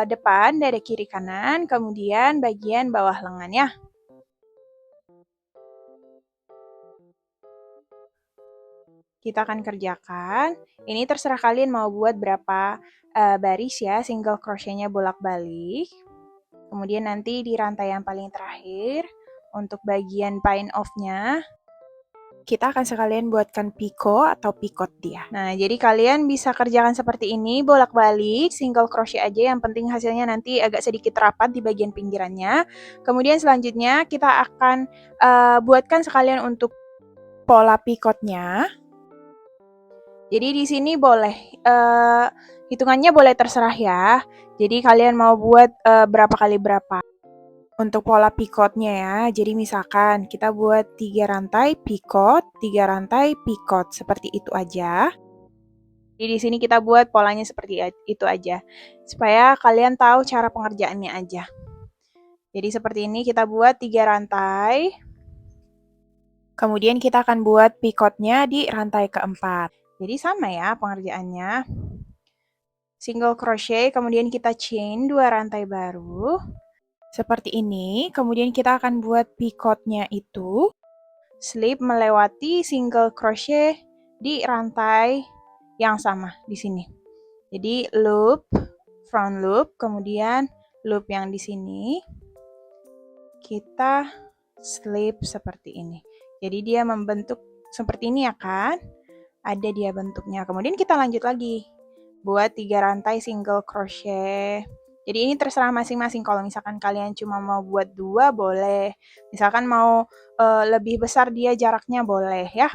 depan, dada kiri kanan, kemudian bagian bawah lengan ya. Kita akan kerjakan. Ini terserah kalian mau buat berapa baris ya, single crochetnya bolak-balik. Kemudian nanti di rantai yang paling terakhir, untuk bagian pine off-nya, kita akan sekalian buatkan piko atau pikot dia. Nah, jadi kalian bisa kerjakan seperti ini, bolak-balik, single crochet aja, yang penting hasilnya nanti agak sedikit rapat di bagian pinggirannya. Kemudian selanjutnya kita akan buatkan sekalian untuk pola pikotnya. Jadi di sini boleh, hitungannya boleh terserah ya. Jadi kalian mau buat berapa kali berapa. Untuk pola pikotnya ya, jadi misalkan kita buat 3 rantai pikot, 3 rantai pikot, seperti itu aja. Jadi di sini kita buat polanya seperti itu aja, supaya kalian tahu cara pengerjaannya aja. Jadi seperti ini kita buat 3 rantai, kemudian kita akan buat pikotnya di rantai keempat. Jadi sama ya pengerjaannya. Single crochet, kemudian kita chain 2 rantai baru. Seperti ini, kemudian kita akan buat pikotnya itu slip melewati single crochet di rantai yang sama di sini. Jadi loop, front loop, kemudian loop yang di sini kita slip seperti ini. Jadi dia membentuk seperti ini ya kan? Ada dia bentuknya. Kemudian kita lanjut lagi buat 3 rantai single crochet. Jadi ini terserah masing-masing. Kalau misalkan kalian cuma mau buat 2 boleh. Misalkan mau lebih besar dia jaraknya boleh ya.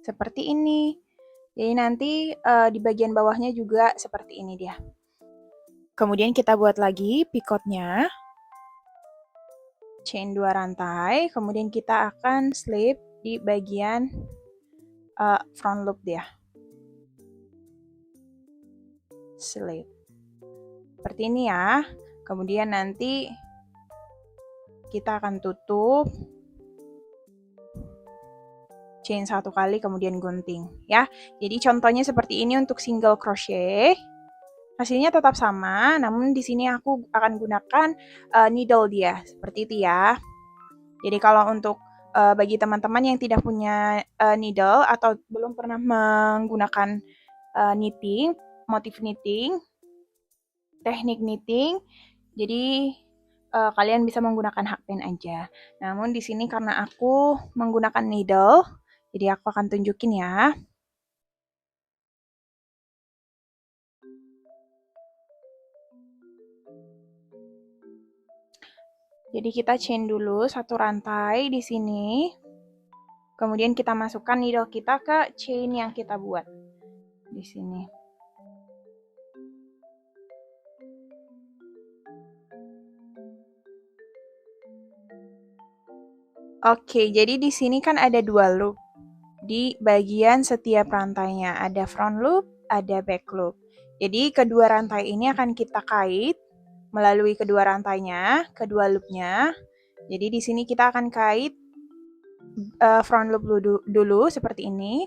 Seperti ini. Jadi nanti di bagian bawahnya juga seperti ini dia. Kemudian kita buat lagi pikotnya. Chain 2 rantai, kemudian kita akan slip di bagian front loop dia. Slip. Seperti ini ya. Kemudian nanti kita akan tutup chain 1 kali kemudian gunting ya. Jadi contohnya seperti ini untuk single crochet. Hasilnya tetap sama, namun di sini aku akan gunakan needle dia seperti itu ya. Jadi kalau untuk bagi teman-teman yang tidak punya needle atau belum pernah menggunakan knitting, motif knitting, teknik knitting, jadi kalian bisa menggunakan hak pen aja. Namun di sini karena aku menggunakan needle, jadi aku akan tunjukin ya. Jadi kita chain dulu 1 rantai di sini. Kemudian kita masukkan needle kita ke chain yang kita buat di sini. Oke, jadi di sini kan ada 2 loop. Di bagian setiap rantainya ada front loop, ada back loop. Jadi kedua rantai ini akan kita kait melalui kedua rantainya, kedua loopnya. Jadi di sini kita akan kait front loop dulu seperti ini.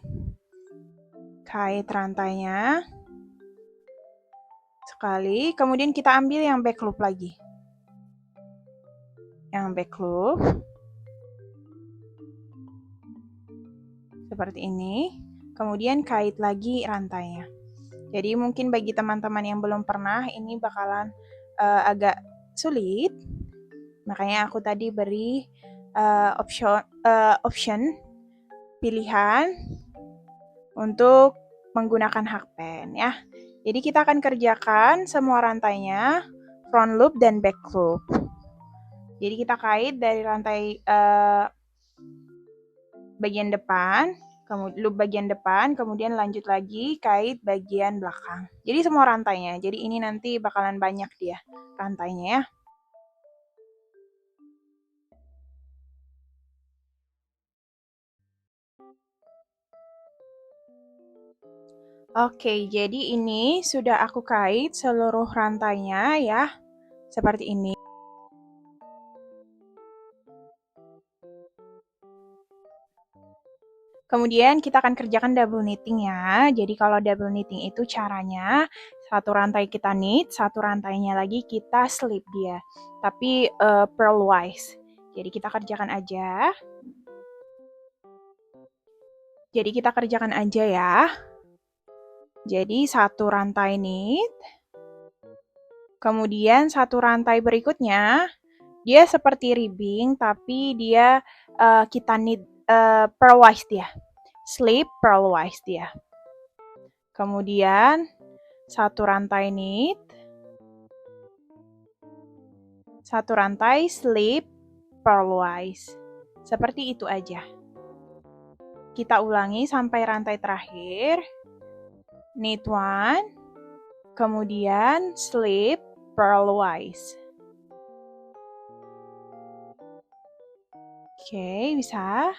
Kait rantainya sekali, kemudian kita ambil yang back loop lagi. yang back loop. Seperti ini. Kemudian kait lagi rantainya. Jadi mungkin bagi teman-teman yang belum pernah, ini bakalan agak sulit. Makanya aku tadi beri option pilihan untuk menggunakan hakpen ya. Jadi kita akan kerjakan semua rantainya, front loop dan back loop. Jadi kita kait dari rantai bagian depan, loop bagian depan, kemudian lanjut lagi kait bagian belakang. Jadi semua rantainya. Jadi ini nanti bakalan banyak dia rantainya ya. Oke, jadi ini sudah aku kait seluruh rantainya ya. Seperti ini. Kemudian kita akan kerjakan double knitting ya. Jadi kalau double knitting itu caranya satu rantai kita knit, satu rantainya lagi kita slip dia. Tapi purlwise. Jadi kita kerjakan aja. Jadi kita kerjakan aja ya. Jadi satu rantai knit. Kemudian satu rantai berikutnya dia seperti ribbing tapi dia kita knit purlwise dia. Slip purlwise dia. Kemudian satu rantai knit, satu rantai slip purlwise. Seperti itu aja. Kita ulangi sampai rantai terakhir. Knit one, kemudian slip purlwise. Oke, bisa.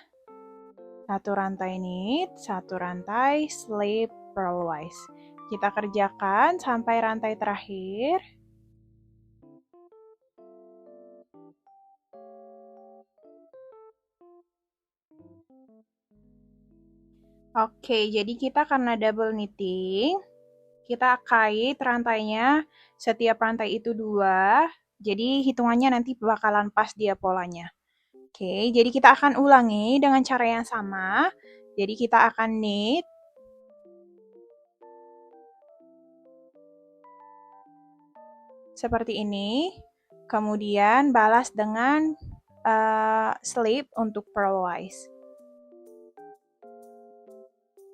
Satu rantai knit, satu rantai slip purlwise. Kita kerjakan sampai rantai terakhir. Oke, jadi kita karena double knitting, kita kait rantainya, setiap rantai itu 2, jadi hitungannya nanti bakalan pas dia polanya. Oke, jadi kita akan ulangi dengan cara yang sama. Jadi kita akan knit. Seperti ini. Kemudian balas dengan slip untuk purlwise.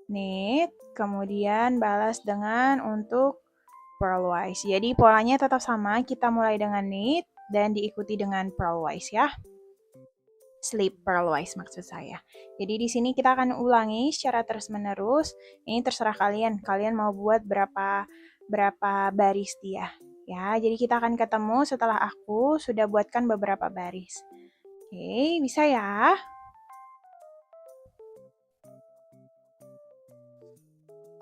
Knit, kemudian balas dengan untuk purlwise. Jadi polanya tetap sama, kita mulai dengan knit dan diikuti dengan purlwise ya. Slip purlwise maksud saya. Jadi di sini kita akan ulangi secara terus-menerus. Ini terserah kalian. Kalian mau buat berapa baris dia. Ya, jadi kita akan ketemu setelah aku sudah buatkan beberapa baris. Oke, bisa ya?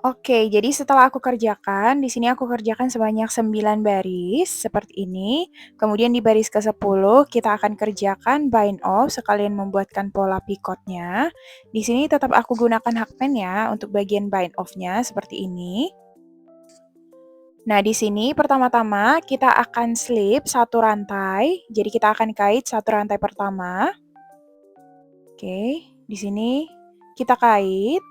Oke, jadi setelah aku kerjakan, di sini aku kerjakan sebanyak 9 baris, seperti ini. Kemudian di baris ke-10, kita akan kerjakan bind off, sekalian membuatkan pola picotnya. Di sini tetap aku gunakan hakpen ya, untuk bagian bind off-nya, seperti ini. Nah, di sini pertama-tama kita akan slip satu rantai, jadi kita akan kait satu rantai pertama. Oke, di sini kita kait.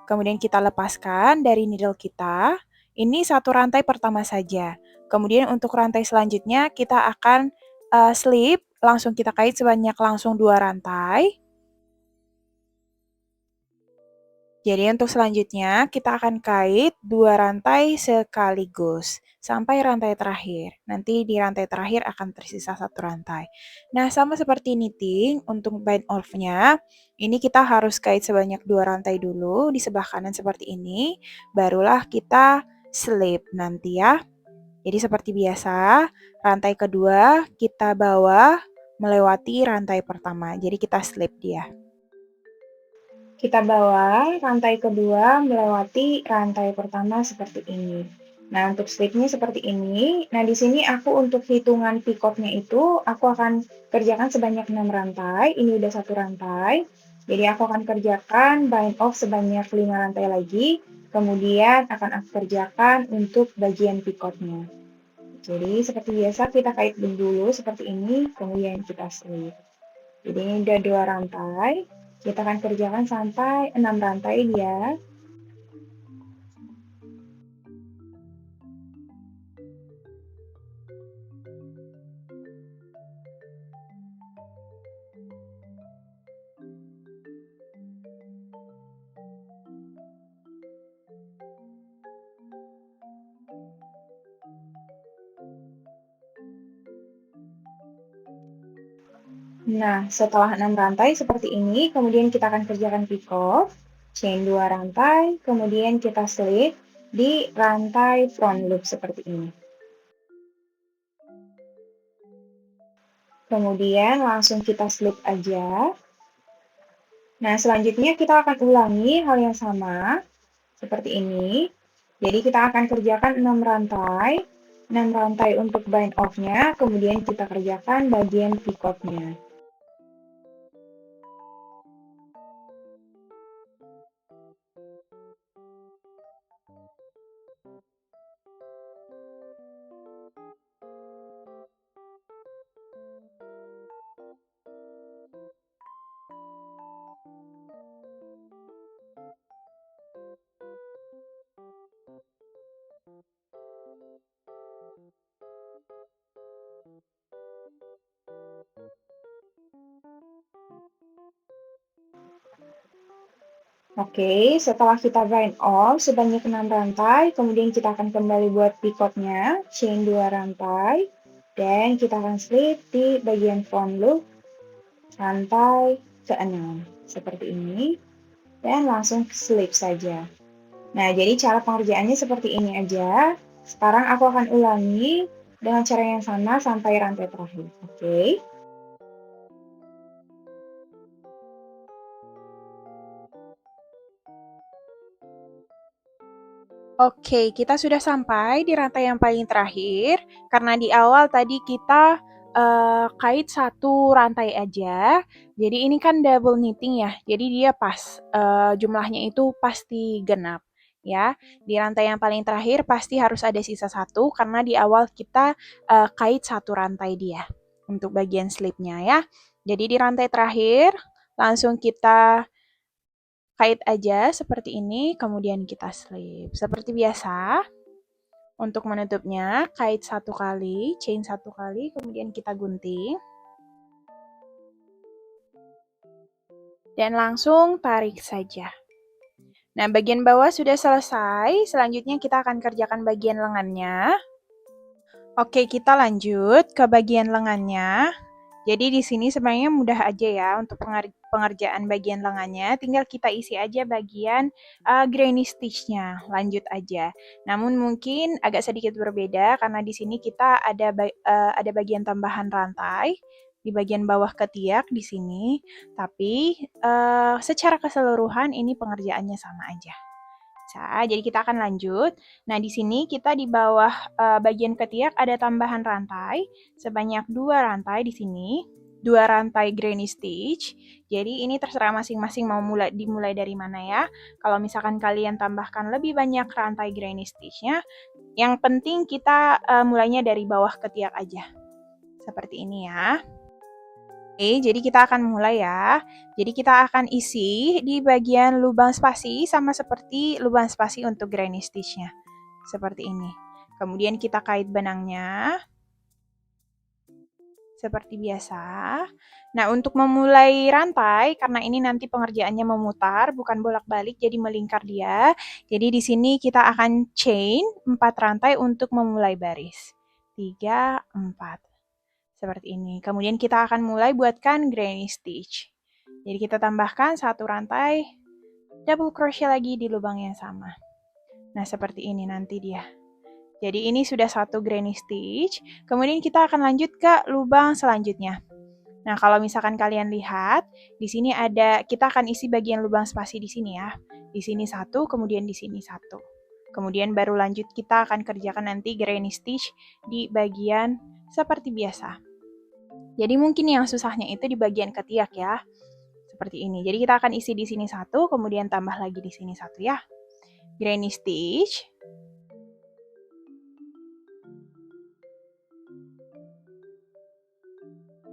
Kemudian kita lepaskan dari needle kita. Ini satu rantai pertama saja. Kemudian untuk rantai selanjutnya kita akan slip, langsung kita kait sebanyak langsung 2 rantai. Jadi untuk selanjutnya kita akan kait 2 rantai sekaligus sampai rantai terakhir. Nanti di rantai terakhir akan tersisa 1 rantai. Nah, sama seperti knitting, untuk bind off-nya, ini kita harus kait sebanyak 2 rantai dulu di sebelah kanan seperti ini, barulah kita slip nanti ya. Jadi seperti biasa, rantai kedua kita bawa melewati rantai pertama. Jadi kita slip dia. Kita bawa rantai kedua melewati rantai pertama seperti ini. Nah, untuk slipnya seperti ini. Nah, di sini aku untuk hitungan picotnya itu, aku akan kerjakan sebanyak 6 rantai. Ini udah 1 rantai. Jadi aku akan kerjakan bind off sebanyak 5 rantai lagi. Kemudian akan aku kerjakan untuk bagian picotnya. Jadi seperti biasa kita kait dulu seperti ini, kemudian kita slip. Jadi ini udah 2 rantai, kita akan kerjakan sampai 6 rantai dia. Nah, setelah 6 rantai seperti ini, kemudian kita akan kerjakan pick off, chain 2 rantai, kemudian kita slip di rantai front loop seperti ini. Kemudian langsung kita slip aja. Nah, selanjutnya kita akan ulangi hal yang sama, seperti ini. Jadi kita akan kerjakan 6 rantai untuk bind off-nya, kemudian kita kerjakan bagian pick off-nya. Oke, setelah kita bind off sebanyak 6 rantai, kemudian kita akan kembali buat picotnya, chain 2 rantai, dan kita akan slip di bagian front loop, rantai ke-6, seperti ini, dan langsung slip saja. Nah, jadi cara pengerjaannya seperti ini aja. Sekarang aku akan ulangi dengan cara yang sama sampai rantai terakhir, oke? Oke, kita sudah sampai di rantai yang paling terakhir, karena di awal tadi kita kait satu rantai aja, jadi ini kan double knitting ya, jadi dia pas, jumlahnya itu pasti genap, ya. Di rantai yang paling terakhir pasti harus ada sisa satu, karena di awal kita kait satu rantai dia, untuk bagian slipnya ya. Jadi di rantai terakhir, langsung kita kait aja seperti ini, kemudian kita slip. Seperti biasa, untuk menutupnya, kait satu kali, chain satu kali, kemudian kita gunting. Dan langsung tarik saja. Nah, bagian bawah sudah selesai, selanjutnya kita akan kerjakan bagian lengannya. Oke, kita lanjut ke bagian lengannya. Jadi di sini sebenarnya mudah aja ya untuk pengerjaan bagian lengannya, tinggal kita isi aja bagian granny stitch-nya, lanjut aja. Namun mungkin agak sedikit berbeda karena di sini kita ada bagian tambahan rantai di bagian bawah ketiak di sini, tapi secara keseluruhan ini pengerjaannya sama aja. Jadi kita akan lanjut. Nah, di sini kita di bawah bagian ketiak ada tambahan rantai sebanyak 2 rantai di sini. 2 rantai granny stitch. Jadi ini terserah masing-masing mau dimulai dari mana ya. Kalau misalkan kalian tambahkan lebih banyak rantai granny stitch-nya, yang penting kita mulainya dari bawah ketiak aja. Seperti ini ya. Oke, jadi kita akan mulai ya. Jadi kita akan isi di bagian lubang spasi sama seperti lubang spasi untuk granny stitch-nya. Seperti ini. Kemudian kita kait benangnya. Seperti biasa. Nah, untuk memulai rantai, karena ini nanti pengerjaannya memutar, bukan bolak-balik, jadi melingkar dia. Jadi di sini kita akan chain 4 rantai untuk memulai baris. 3, 4. Seperti ini. Kemudian kita akan mulai buatkan granny stitch. Jadi kita tambahkan 1 rantai, double crochet lagi di lubang yang sama. Nah, seperti ini nanti dia. Jadi ini sudah 1 granny stitch. Kemudian kita akan lanjut ke lubang selanjutnya. Nah, kalau misalkan kalian lihat, di sini kita akan isi bagian lubang spasi di sini ya. Di sini 1, kemudian di sini 1. Kemudian baru lanjut kita akan kerjakan nanti granny stitch di bagian seperti biasa. Jadi mungkin yang susahnya itu di bagian ketiak ya. Seperti ini. Jadi kita akan isi di sini 1, kemudian tambah lagi di sini 1 ya. Granny stitch.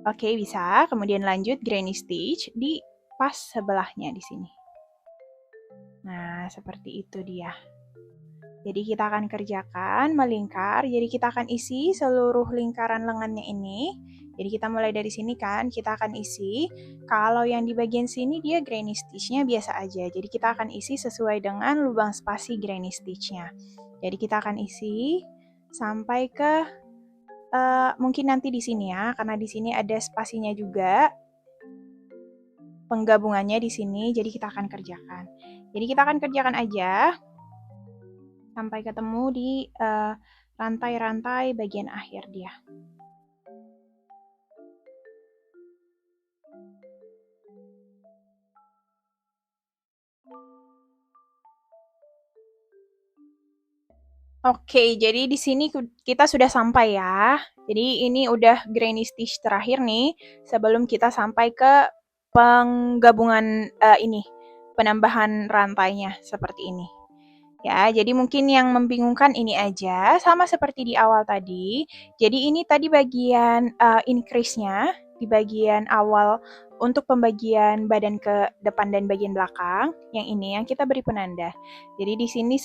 Oke, bisa. Kemudian lanjut granny stitch di pas sebelahnya di sini. Nah, seperti itu dia. Jadi kita akan kerjakan melingkar, jadi kita akan isi seluruh lingkaran lengannya ini. Jadi kita mulai dari sini kan, kita akan isi. Kalau yang di bagian sini dia granny stitch-nya biasa aja. Jadi kita akan isi sesuai dengan lubang spasi granny stitch-nya. Jadi kita akan isi sampai ke mungkin nanti di sini ya, karena di sini ada spasinya juga. Penggabungannya di sini, jadi kita akan kerjakan. Jadi kita akan kerjakan aja sampai ketemu di rantai-rantai bagian akhir dia. Oke, jadi di sini kita sudah sampai ya. Jadi ini udah granny stitch terakhir nih sebelum kita sampai ke penggabungan ini, penambahan rantainya seperti ini. Ya, jadi mungkin yang membingungkan ini aja, sama seperti di awal tadi. Jadi ini tadi bagian increase-nya, di bagian awal untuk pembagian badan ke depan dan bagian belakang. Yang ini yang kita beri penanda. Jadi di sini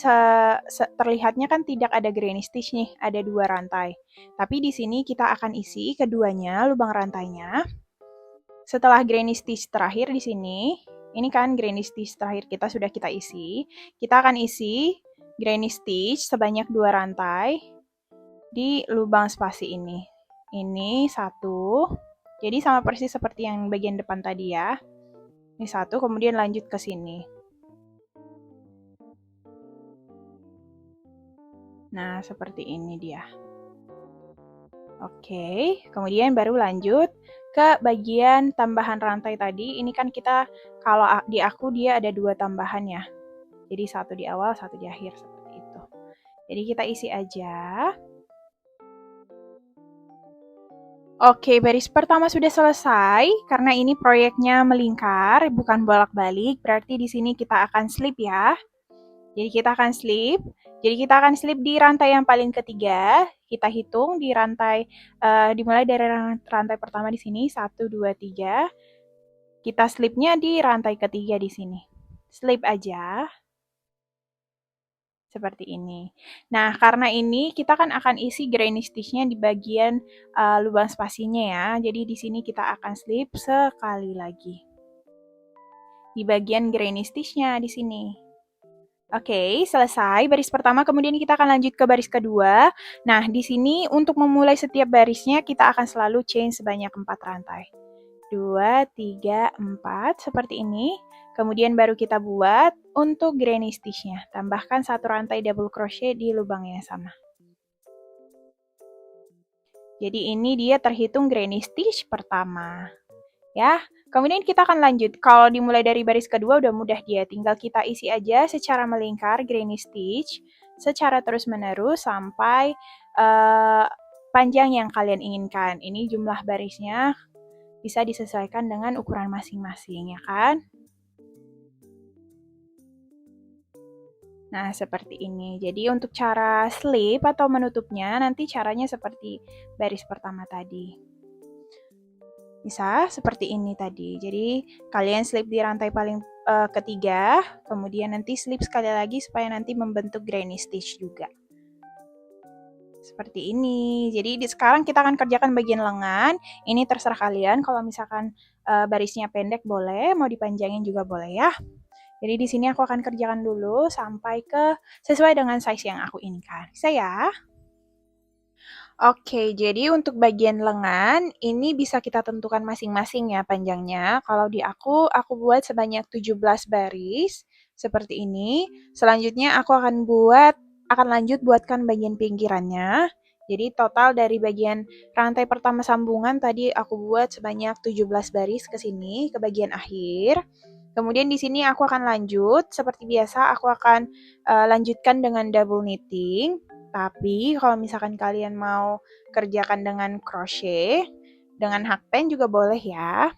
terlihatnya kan tidak ada granny stitch nih, ada 2 rantai. Tapi di sini kita akan isi keduanya lubang rantainya. Setelah granny stitch terakhir di sini, ini kan granny stitch terakhir sudah kita isi. Kita akan isi granny stitch sebanyak 2 rantai di lubang spasi ini. Ini 1. Jadi sama persis seperti yang bagian depan tadi ya. Ini 1, kemudian lanjut ke sini. Nah, seperti ini dia. Oke, kemudian baru lanjut ke bagian tambahan rantai tadi. Ini kan kita, kalau di aku dia ada 2 tambahan ya. Jadi 1 di awal, 1 di akhir, seperti itu. Jadi kita isi aja. Oke, baris pertama sudah selesai. Karena ini proyeknya melingkar, bukan bolak-balik. Berarti di sini kita akan slip ya. Jadi kita akan slip. Jadi kita akan slip di rantai yang paling ketiga. Kita hitung di rantai, dimulai dari rantai pertama di sini, 1, 2, 3. Kita slipnya di rantai ketiga di sini. Slip aja. Seperti ini. Nah, karena ini kita kan akan isi granny stitch-nya di bagian lubang spasinya ya. Jadi di sini kita akan slip sekali lagi. Di bagian granny stitch-nya di sini. Oke, selesai baris pertama, kemudian kita akan lanjut ke baris kedua. Nah, di sini untuk memulai setiap barisnya kita akan selalu chain sebanyak 4 rantai. 2, 3, 4, seperti ini. Kemudian baru kita buat untuk granny stitch-nya. Tambahkan 1 rantai double crochet di lubang yang sama. Jadi ini dia terhitung granny stitch pertama. Ya, kemudian kita akan lanjut. Kalau dimulai dari baris kedua udah mudah dia. Tinggal kita isi aja secara melingkar granny stitch secara terus-menerus sampai panjang yang kalian inginkan. Ini jumlah barisnya bisa disesuaikan dengan ukuran masing-masing, ya kan? Nah, seperti ini. Jadi untuk cara slip atau menutupnya, nanti caranya seperti baris pertama tadi. Bisa seperti ini tadi. Jadi kalian slip di rantai paling ketiga, kemudian nanti slip sekali lagi supaya nanti membentuk granny stitch juga. Seperti ini. Jadi sekarang kita akan kerjakan bagian lengan. Ini terserah kalian. Kalau misalkan barisnya pendek boleh, mau dipanjangin juga boleh ya. Jadi di sini aku akan kerjakan dulu sampai ke sesuai dengan size yang aku inginkan. Bisa ya? Oke, jadi untuk bagian lengan, ini bisa kita tentukan masing-masing ya panjangnya. Kalau di aku buat sebanyak 17 baris, seperti ini. Selanjutnya aku akan lanjut buatkan bagian pinggirannya. Jadi total dari bagian rantai pertama sambungan tadi aku buat sebanyak 17 baris ke sini, ke bagian akhir. Kemudian di sini aku akan lanjut, seperti biasa aku akan lanjutkan dengan double knitting. Tapi kalau misalkan kalian mau kerjakan dengan crochet, dengan hakpen juga boleh ya.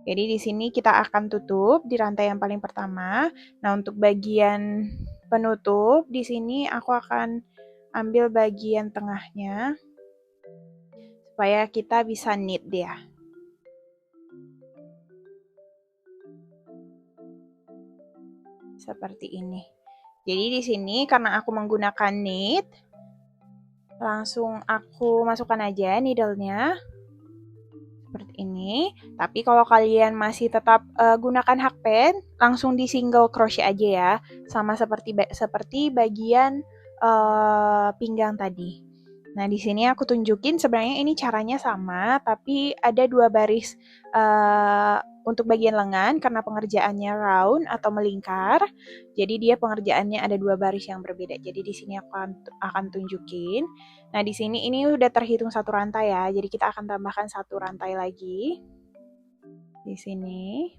Jadi di sini kita akan tutup di rantai yang paling pertama. Nah, untuk bagian penutup di sini aku akan ambil bagian tengahnya supaya kita bisa knit dia. seperti ini. Jadi di sini karena aku menggunakan knit, langsung aku masukkan aja needle-nya seperti ini. Tapi kalau kalian masih tetap gunakan hakpen, langsung di single crochet aja ya, sama seperti bagian pinggang tadi. Nah, di sini aku tunjukin sebenarnya ini caranya sama, tapi ada 2 baris untuk bagian lengan karena pengerjaannya round atau melingkar. Jadi dia pengerjaannya ada 2 baris yang berbeda. Jadi di sini aku akan tunjukin. Nah, di sini ini udah terhitung 1 rantai ya. Jadi kita akan tambahkan 1 rantai lagi di sini.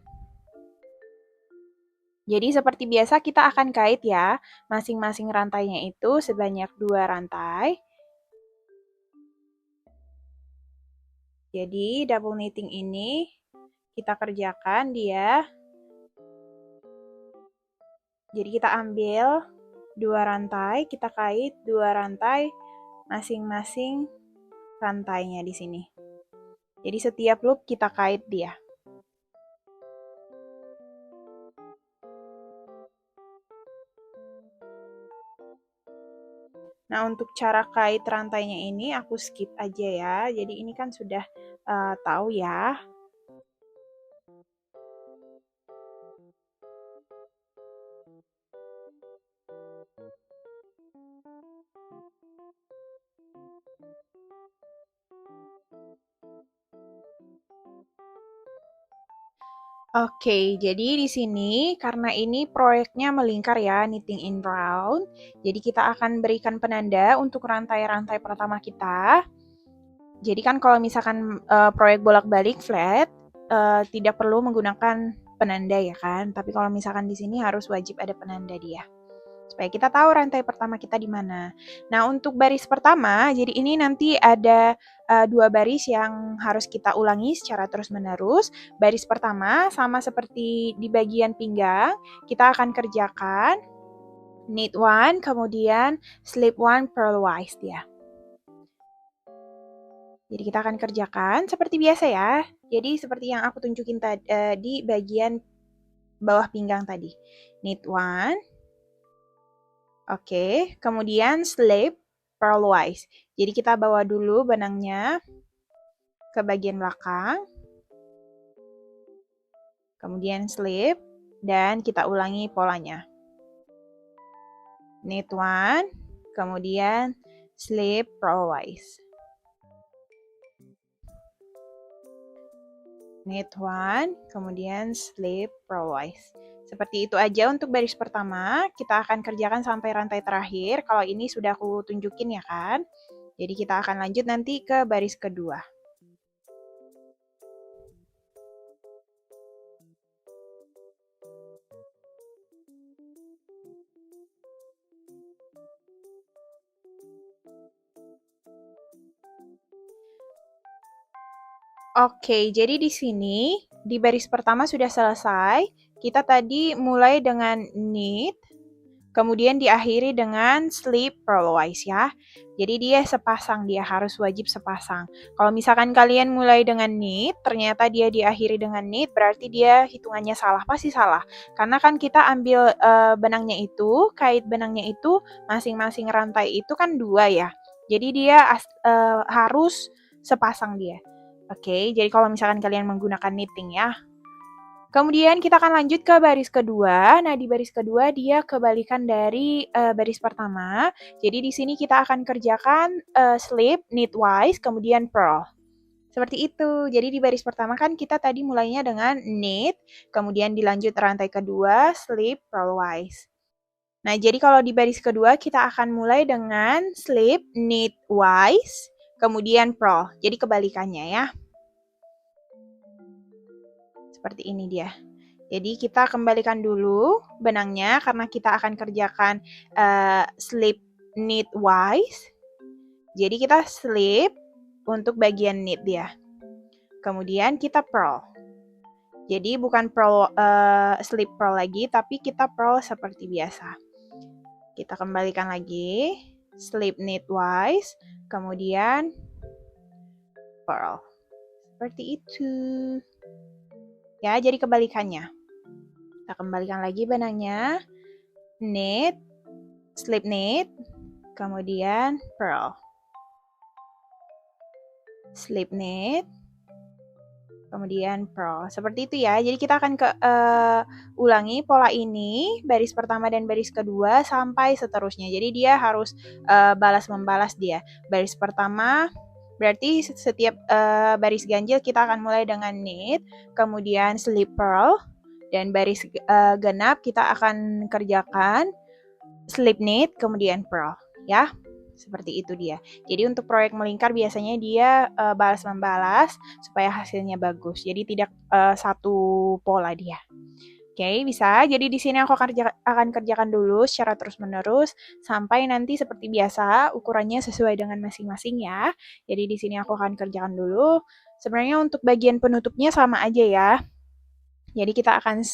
Jadi seperti biasa kita akan kait ya, masing-masing rantainya itu sebanyak 2 rantai. Jadi double knitting ini kita kerjakan dia. Jadi kita ambil 2 rantai, kita kait 2 rantai masing-masing rantainya di sini. Jadi setiap loop kita kait dia. Nah, untuk cara kait rantainya ini aku skip aja ya. Jadi ini kan sudah tahu ya. Oke, jadi di sini karena ini proyeknya melingkar ya, knitting in round. Jadi kita akan berikan penanda untuk rantai-rantai pertama kita. Jadi kan kalau misalkan proyek bolak-balik flat, tidak perlu menggunakan penanda ya kan. Tapi kalau misalkan di sini harus wajib ada penanda dia. Supaya kita tahu rantai pertama kita di mana. Nah, untuk baris pertama, jadi ini nanti ada 2 baris yang harus kita ulangi secara terus-menerus. Baris pertama, sama seperti di bagian pinggang, kita akan kerjakan knit one, kemudian slip one purlwise ya. Jadi kita akan kerjakan seperti biasa ya. Jadi seperti yang aku tunjukin di bagian bawah pinggang tadi. Knit one. Oke, kemudian slip purlwise. Jadi kita bawa dulu benangnya ke bagian belakang. Kemudian slip dan kita ulangi polanya. Knit one, kemudian slip purlwise. Knit one, kemudian slip purlwise. Seperti itu aja untuk baris pertama. Kita akan kerjakan sampai rantai terakhir. Kalau ini sudah aku tunjukin ya kan. Jadi kita akan lanjut nanti ke baris kedua. Oke, jadi di sini di baris pertama sudah selesai. Kita tadi mulai dengan knit, kemudian diakhiri dengan slip purlwise ya. Jadi dia sepasang, dia harus wajib sepasang. Kalau misalkan kalian mulai dengan knit, ternyata dia diakhiri dengan knit, berarti dia hitungannya salah, pasti salah. Karena kan kita ambil benangnya itu, kait benangnya itu, masing-masing rantai itu kan 2 ya. Jadi dia harus sepasang dia. Oke, jadi kalau misalkan kalian menggunakan knitting ya. Kemudian kita akan lanjut ke baris kedua. Nah, di baris kedua dia kebalikan dari baris pertama. Jadi di sini kita akan kerjakan slip, knitwise, kemudian purl. Seperti itu. Jadi di baris pertama kan kita tadi mulainya dengan knit, kemudian dilanjut rantai kedua, slip, purlwise. Nah, jadi kalau di baris kedua kita akan mulai dengan slip, knitwise, kemudian purl. Jadi kebalikannya ya. Seperti ini dia. Jadi kita kembalikan dulu benangnya karena kita akan kerjakan slip knitwise. Jadi kita slip untuk bagian knit dia. Kemudian kita purl. Jadi bukan slip purl lagi, tapi kita purl seperti biasa. Kita kembalikan lagi, slip knitwise, kemudian purl. Seperti itu. Ya, jadi kebalikannya. Kita kembalikan lagi benangnya. knit, slip knit, kemudian purl. Slip knit, kemudian purl. Seperti itu ya. Jadi kita akan ulangi pola ini, baris pertama dan baris kedua sampai seterusnya. Jadi dia harus balas-membalas dia. Baris pertama berarti setiap baris ganjil kita akan mulai dengan knit, kemudian slip purl, dan baris genap kita akan kerjakan slip knit, kemudian purl. Ya. Seperti itu dia. Jadi untuk proyek melingkar biasanya dia balas-membalas supaya hasilnya bagus. Jadi tidak satu pola dia. Oke, bisa. Jadi di sini aku akan kerjakan dulu secara terus-menerus sampai nanti seperti biasa ukurannya sesuai dengan masing-masing ya. Jadi di sini aku akan kerjakan dulu. Sebenarnya untuk bagian penutupnya sama aja ya. Jadi kita akan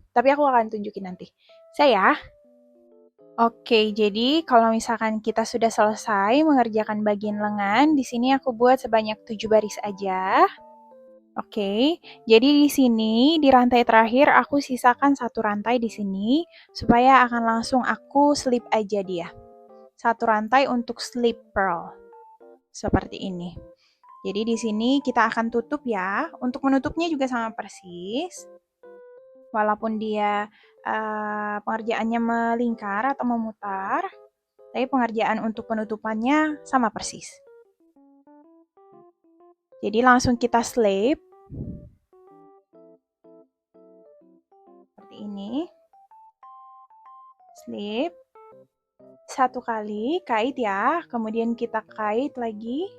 tapi aku akan tunjukin nanti. Saya Oke, jadi kalau misalkan kita sudah selesai mengerjakan bagian lengan, di sini aku buat sebanyak 7 baris aja. Oke, jadi di sini di rantai terakhir aku sisakan satu rantai di sini supaya akan langsung aku slip aja dia. Satu rantai untuk slip purl. Seperti ini. Jadi di sini kita akan tutup ya. Untuk menutupnya juga sama persis. Walaupun dia pengerjaannya melingkar atau memutar, tapi pengerjaan untuk penutupannya sama persis. Jadi langsung kita slip. Seperti ini. Slip. Satu kali, kait ya. Kemudian kita kait lagi.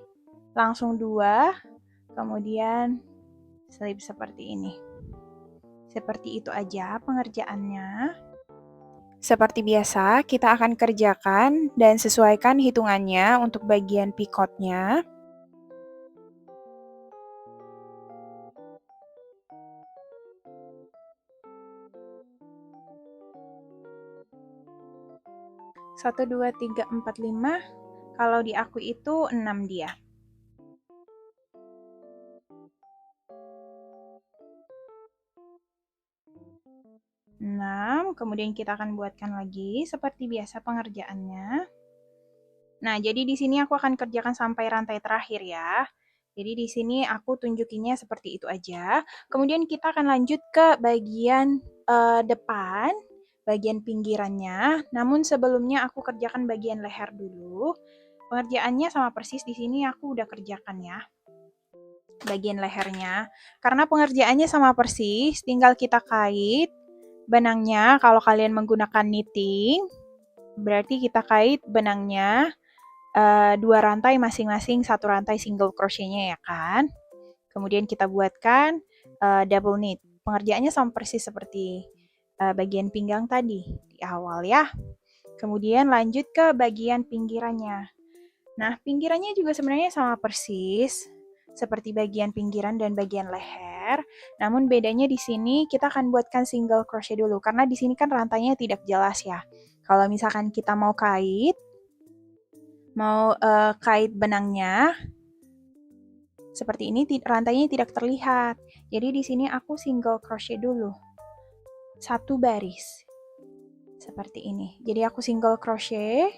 Langsung 2. Kemudian slip seperti ini. Seperti itu aja pengerjaannya. Seperti biasa, kita akan kerjakan dan sesuaikan hitungannya untuk bagian picotnya. Satu, 2, 3, 4, 5. Kalau di aku itu 6 dia. 6, kemudian kita akan buatkan lagi seperti biasa pengerjaannya. Nah, jadi di sini aku akan kerjakan sampai rantai terakhir ya. Jadi di sini aku tunjukinnya seperti itu aja. Kemudian kita akan lanjut ke bagian depan, bagian pinggirannya. Namun sebelumnya aku kerjakan bagian leher dulu. Pengerjaannya sama persis di sini aku udah kerjakan ya. Bagian lehernya. Karena pengerjaannya sama persis, tinggal kita kait benangnya. Kalau kalian menggunakan knitting, berarti kita kait benangnya 2 rantai masing-masing, 1 rantai single crochetnya ya kan. Kemudian kita buatkan double knit. Pengerjaannya sama persis seperti bagian pinggang tadi di awal ya. Kemudian lanjut ke bagian pinggirannya. Nah, pinggirannya juga sebenarnya sama persis seperti bagian pinggiran dan bagian leher. Namun bedanya di sini kita akan buatkan single crochet dulu karena di sini kan rantainya tidak jelas ya. Kalau misalkan kita mau kait benangnya seperti ini, rantainya tidak terlihat. Jadi di sini aku single crochet dulu. 1 baris. Seperti ini. Jadi aku single crochet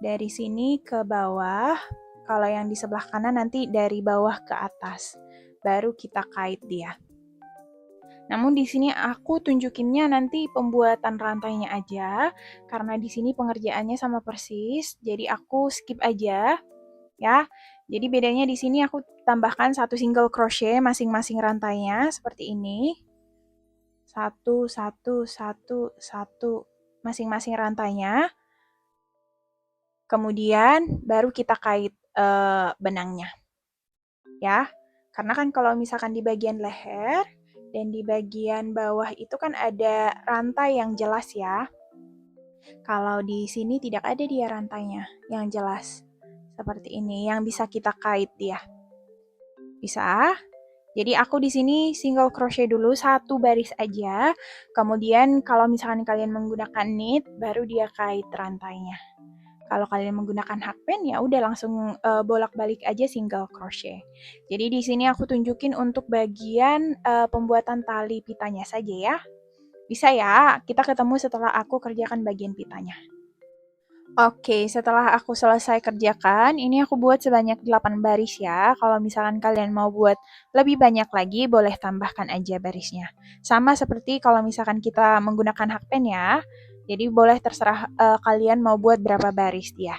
dari sini ke bawah. Kalau yang di sebelah kanan nanti dari bawah ke atas. Baru kita kait dia. Namun di sini aku tunjukinnya nanti pembuatan rantainya aja. Karena di sini pengerjaannya sama persis. Jadi aku skip aja. Ya. Jadi bedanya di sini aku tambahkan 1 single crochet masing-masing rantainya seperti ini. 1, 1, 1, 1 masing-masing rantainya. Kemudian baru kita kait benangnya. Ya. Karena kan kalau misalkan di bagian leher dan di bagian bawah itu kan ada rantai yang jelas ya. Kalau di sini tidak ada dia rantainya yang jelas. Seperti ini, yang bisa kita kait dia. Bisa? Jadi aku di sini single crochet dulu 1 baris aja. Kemudian kalau misalkan kalian menggunakan knit, baru dia kait rantainya. Kalau kalian menggunakan hakpen ya udah langsung bolak-balik aja single crochet. Jadi di sini aku tunjukin untuk bagian pembuatan tali pitanya saja ya. Bisa ya, kita ketemu setelah aku kerjakan bagian pitanya. Oke, setelah aku selesai kerjakan, ini aku buat sebanyak 8 baris ya. Kalau misalkan kalian mau buat lebih banyak lagi, boleh tambahkan aja barisnya. Sama seperti kalau misalkan kita menggunakan hakpen ya. Jadi boleh terserah kalian mau buat berapa baris dia.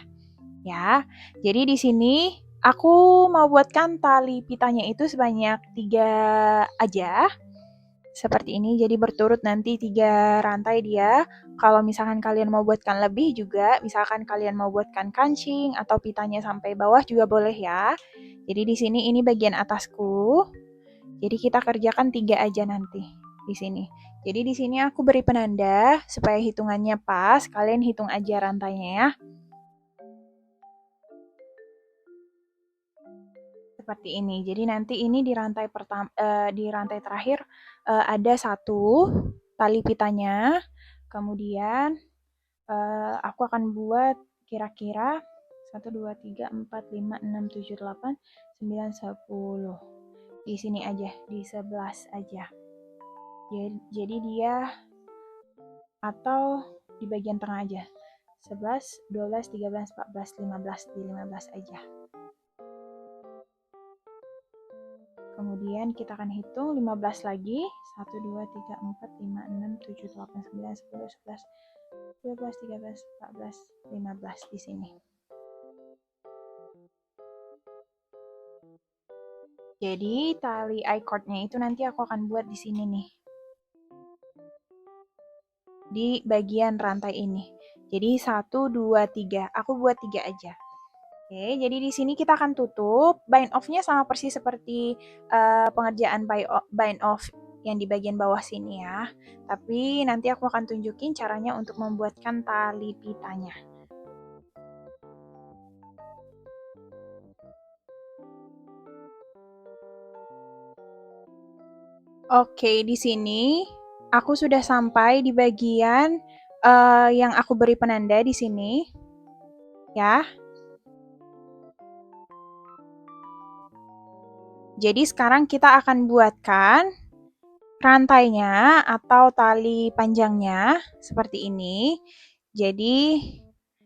Ya. Jadi di sini aku mau buatkan tali pitanya itu sebanyak 3 aja. Seperti ini, jadi berturut nanti 3 rantai dia. Kalau misalkan kalian mau buatkan lebih juga, misalkan kalian mau buatkan kancing atau pitanya sampai bawah juga boleh ya. Jadi di sini ini bagian atasku. Jadi kita kerjakan 3 aja nanti di sini. Jadi di sini aku beri penanda supaya hitungannya pas. Kalian hitung aja rantainya ya. Seperti ini. Jadi nanti ini di rantai di rantai terakhir ada 1 tali pitanya. Kemudian aku akan buat kira-kira 1, 2, 3, 4, 5, 6, 7, 8, 9, 10. Di sini aja, di 11 aja. Jadi dia atau di bagian tengah aja. 11, 12, 13, 14, 15, di 15 aja. Kemudian kita akan hitung 15 lagi. 1, 2, 3, 4, 5, 6, 7, 8, 9, 10, 11, 12, 13, 14, 15 di sini. Jadi tali I-cord-nya itu nanti aku akan buat di sini nih. Di bagian rantai ini. Jadi 1, 2, 3. Aku buat 3 aja. Oke, jadi di sini kita akan tutup. Bind off-nya sama persis seperti pengerjaan bind off yang di bagian bawah sini ya. Tapi nanti aku akan tunjukin caranya untuk membuatkan tali pitanya. Oke, di sini aku sudah sampai di bagian yang aku beri penanda di sini. Ya. Jadi sekarang kita akan buatkan rantainya atau tali panjangnya seperti ini. Jadi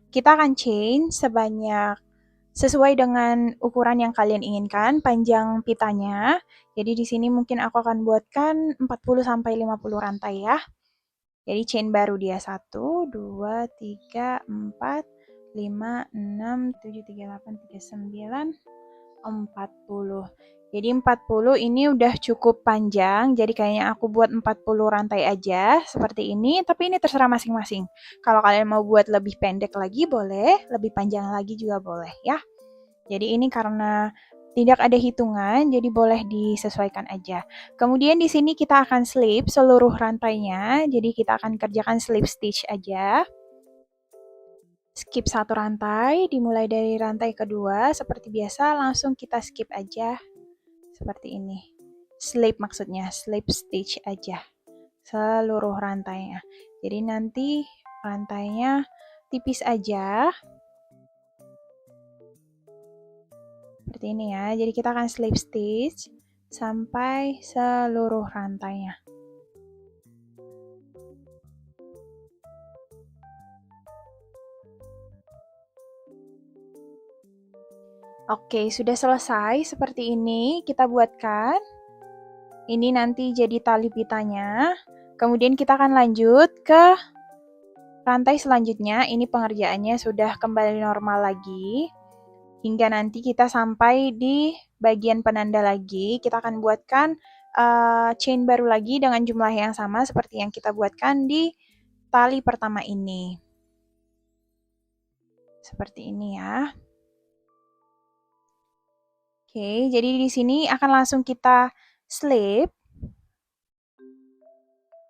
kita akan chain sesuai dengan ukuran yang kalian inginkan, panjang pitanya. Jadi di sini mungkin aku akan buatkan 40 sampai 50 rantai ya. Jadi chain baru dia 1, 2, 3, 4, 5, 6, 7, 3, 8, 3, 9, 40. Jadi 40 ini udah cukup panjang, jadi kayaknya aku buat 40 rantai aja, seperti ini. Tapi ini terserah masing-masing. Kalau kalian mau buat lebih pendek lagi boleh, lebih panjang lagi juga boleh ya. Jadi ini karena tidak ada hitungan, jadi boleh disesuaikan aja. Kemudian di sini kita akan slip seluruh rantainya, jadi kita akan kerjakan slip stitch aja. Skip 1 rantai, dimulai dari rantai kedua, seperti biasa langsung kita skip aja. Seperti ini. Slip maksudnya, slip stitch aja. Seluruh rantainya. Jadi nanti rantainya tipis aja. Seperti ini ya. Jadi kita akan slip stitch sampai seluruh rantainya. Oke, sudah selesai seperti ini kita buatkan. Ini nanti jadi tali pitanya. Kemudian kita akan lanjut ke rantai selanjutnya. Ini pengerjaannya sudah kembali normal lagi. Hingga nanti kita sampai di bagian penanda lagi. Kita akan buatkan chain baru lagi dengan jumlah yang sama seperti yang kita buatkan di tali pertama ini. Seperti ini ya. Oke, jadi di sini akan langsung kita slip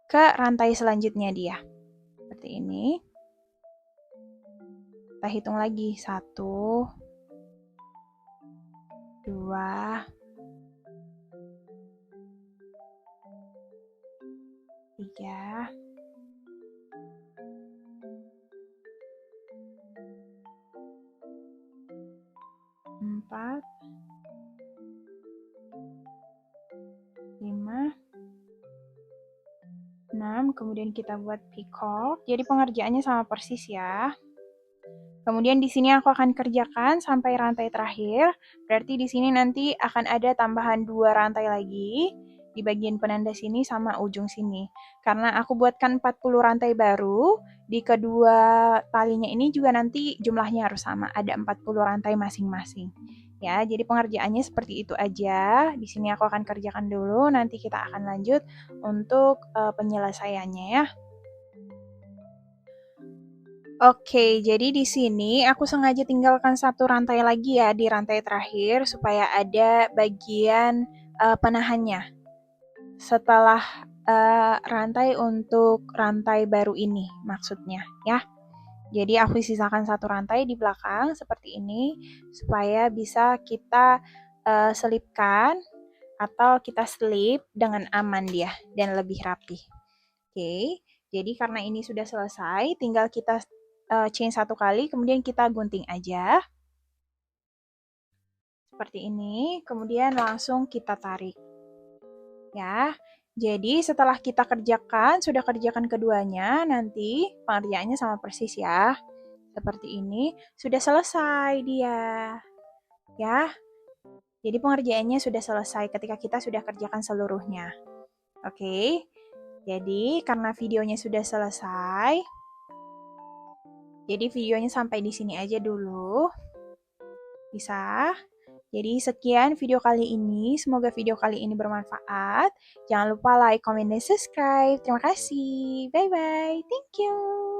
ke rantai selanjutnya dia. Seperti ini. Kita hitung lagi. 1, 2, 3, 4, 5, 6, 6, kemudian kita buat peacock. Jadi pengerjaannya sama persis ya. Kemudian di sini aku akan kerjakan sampai rantai terakhir. Berarti di sini nanti akan ada tambahan 2 rantai lagi di bagian penanda sini sama ujung sini. Karena aku buatkan 40 rantai baru, di kedua talinya ini juga nanti jumlahnya harus sama, ada 40 rantai masing-masing. Ya, jadi pengerjaannya seperti itu aja. Di sini aku akan kerjakan dulu, nanti kita akan lanjut untuk penyelesaiannya ya. Oke, jadi di sini aku sengaja tinggalkan satu rantai lagi ya di rantai terakhir supaya ada bagian penahannya setelah rantai untuk rantai baru ini maksudnya ya. Jadi aku sisakan satu rantai di belakang seperti ini supaya bisa kita selipkan atau kita selip dengan aman dia dan lebih rapi. Oke, jadi karena ini sudah selesai, tinggal kita chain satu kali, kemudian kita gunting aja. Seperti ini, kemudian langsung kita tarik. Ya, jadi setelah kita kerjakan, sudah kerjakan keduanya, nanti pengerjaannya sama persis ya. Seperti ini, sudah selesai dia. Ya, jadi pengerjaannya sudah selesai ketika kita sudah kerjakan seluruhnya. Oke, jadi karena videonya sudah selesai, jadi videonya sampai di sini aja dulu. Bisa? Jadi sekian video kali ini. Semoga video kali ini bermanfaat. Jangan lupa like, comment, dan subscribe. Terima kasih. Bye-bye. Thank you.